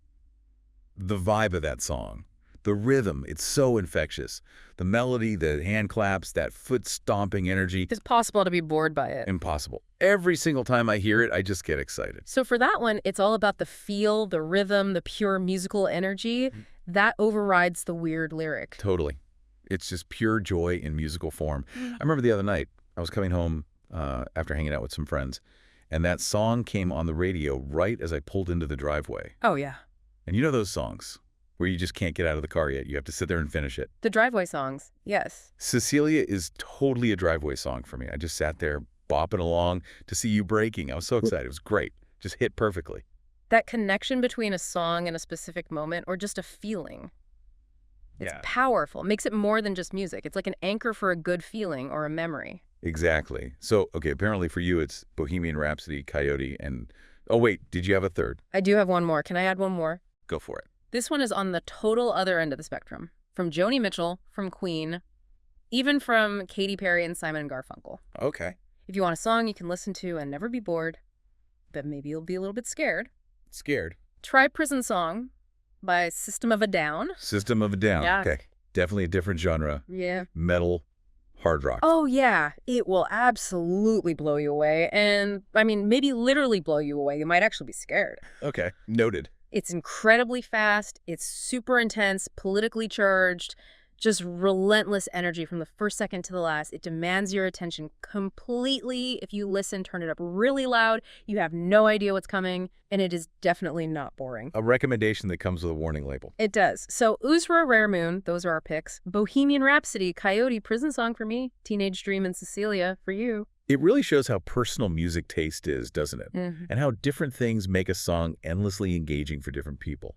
the vibe of that song, the rhythm, it's so infectious. The melody, the hand claps, that foot-stomping energy. It's possible to be bored by it. Impossible. Every single time I hear it, I just get excited. So for that one, it's all about the feel, the rhythm, the pure musical energy. That overrides the weird lyric. Totally. It's just pure joy in musical form. I remember the other night, I was coming home after hanging out with some friends, and that song came on the radio right as I pulled into the driveway. Oh, yeah. And you know those songs where you just can't get out of the car yet. You have to sit there and finish it. The driveway songs, yes. Cecilia is totally a driveway song for me. I just sat there bopping along to see you breaking. I was so excited. It was great. Just hit perfectly. That connection between a song and a specific moment or just a feeling. It's powerful. It makes it more than just music. It's like an anchor for a good feeling or a memory. Exactly. So, okay, apparently for you it's Bohemian Rhapsody, Coyote, and... Oh, wait, did you have a third? I do have one more. Can I add one more? Go for it. This one is on the total other end of the spectrum. From Joni Mitchell, from Queen, even from Katy Perry and Simon and Garfunkel. Okay. If you want a song you can listen to and never be bored, but maybe you'll be a little bit scared, Scared. try Prison Song by System of a Down. System of a Down. Yeah. Okay. Definitely a different genre. Yeah. Metal, hard rock. Oh, yeah. It will absolutely blow you away. And, I mean, maybe literally blow you away. You might actually be scared. Okay. Noted. It's incredibly fast. It's super intense, politically charged, just relentless energy from the first second to the last. It demands your attention completely. If you listen, turn it up really loud. You have no idea what's coming, and it is definitely not boring. A recommendation that comes with a warning label. It does. So Uzra, Rare Moon, those are our picks. Bohemian Rhapsody, Coyote, Prison Song for me. Teenage Dream and Cecilia for you. It really shows how personal music taste is, doesn't it? Mm-hmm. And how different things make a song endlessly engaging for different people.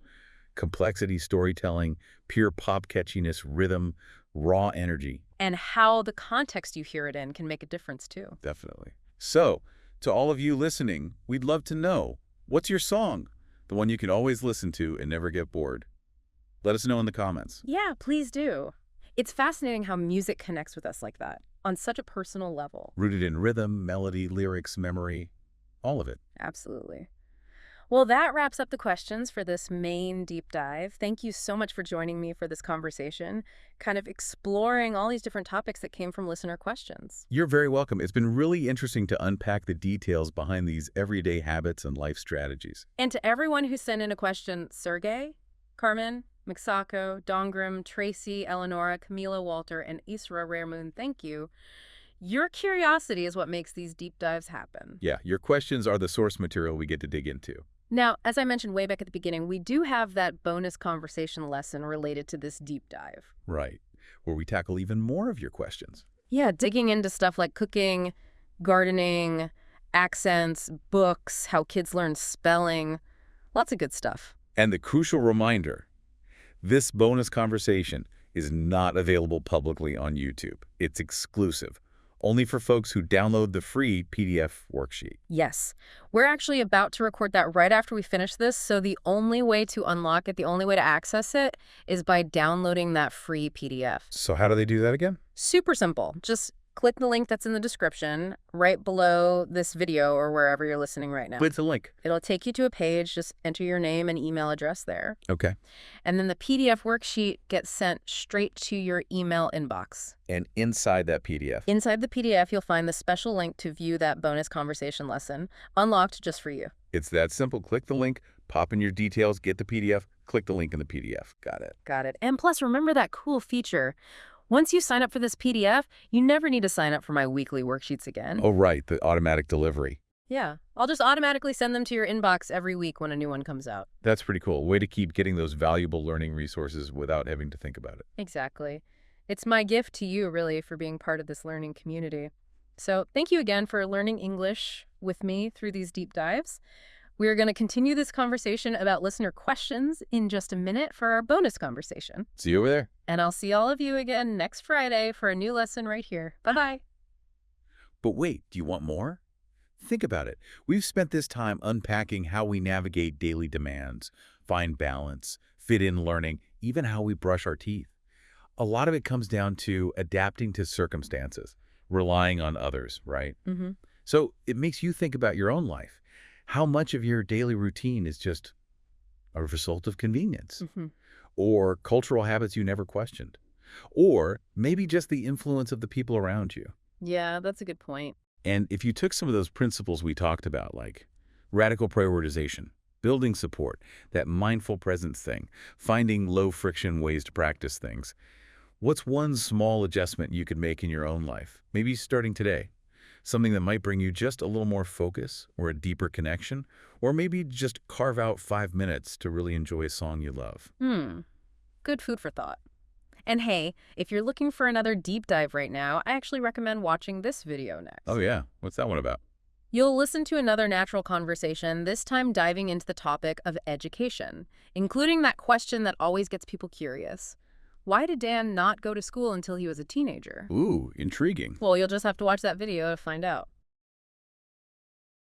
Complexity, storytelling, pure pop catchiness, rhythm, raw energy. And how the context you hear it in can make a difference, too. Definitely. So, to all of you listening, we'd love to know, what's your song? The one you can always listen to and never get bored. Let us know in the comments. Yeah, please do. It's fascinating how music connects with us like that, on such a personal level. Rooted in rhythm, melody, lyrics, memory, all of it. Absolutely. Well, that wraps up the questions for this main deep dive. Thank you so much for joining me for this conversation, kind of exploring all these different topics that came from listener questions. You're very welcome. It's been really interesting to unpack the details behind these everyday habits and life strategies. And to everyone who sent in a question, Sergey, Carmen, Mixako, Dongrim, Tracy, Eleonora, Camila, Walter, and Isra Raremoon, thank you. Your curiosity is what makes these deep dives happen. Yeah, your questions are the source material we get to dig into. Now, as I mentioned way back at the beginning, we do have that bonus conversation lesson related to this deep dive. Right, where we tackle even more of your questions. Yeah, digging into stuff like cooking, gardening, accents, books, how kids learn spelling, lots of good stuff. And the crucial reminder, this bonus conversation is not available publicly on YouTube. It's exclusive, only for folks who download the free PDF worksheet. Yes, we're actually about to record that right after we finish this, so the only way to unlock it, the only way to access it, is by downloading that free PDF. So how do they do that again? Super simple. Just click the link that's in the description right below this video or wherever you're listening right now. But it's a link. It'll take you to a page. Just enter your name and email address there. Okay. And then the PDF worksheet gets sent straight to your email inbox. And inside that PDF? Inside the PDF, you'll find the special link to view that bonus conversation lesson, unlocked just for you. It's that simple. Click the link, pop in your details, get the PDF, click the link in the PDF. Got it. Got it. And plus, remember that cool feature. Once you sign up for this PDF, you never need to sign up for my weekly worksheets again. Oh, right, the automatic delivery. Yeah, I'll just automatically send them to your inbox every week when a new one comes out. That's pretty cool. Way to keep getting those valuable learning resources without having to think about it. Exactly. It's my gift to you, really, for being part of this learning community. So thank you again for learning English with me through these deep dives. We're going to continue this conversation about listener questions in just a minute for our bonus conversation. See you over there. And I'll see all of you again next Friday for a new lesson right here. Bye-bye. But wait, do you want more? Think about it. We've spent this time unpacking how we navigate daily demands, find balance, fit in learning, even how we brush our teeth. A lot of it comes down to adapting to circumstances, relying on others, right? Mm-hmm. So it makes you think about your own life. How much of your daily routine is just a result of convenience? Mm-hmm. Or cultural habits you never questioned? Or maybe just the influence of the people around you? Yeah, that's a good point. And if you took some of those principles we talked about, like radical prioritization, building support, that mindful presence thing, finding low-friction ways to practice things, what's one small adjustment you could make in your own life, maybe starting today? Something that might bring you just a little more focus or a deeper connection, or maybe just carve out 5 minutes to really enjoy a song you love. Good food for thought. And hey, if you're looking for another deep dive right now, I actually recommend watching this video next. Oh yeah, what's that one about? You'll listen to another natural conversation, this time diving into the topic of education, including that question that always gets people curious. Why did Dan not go to school until he was a teenager? Ooh, intriguing. Well, you'll just have to watch that video to find out.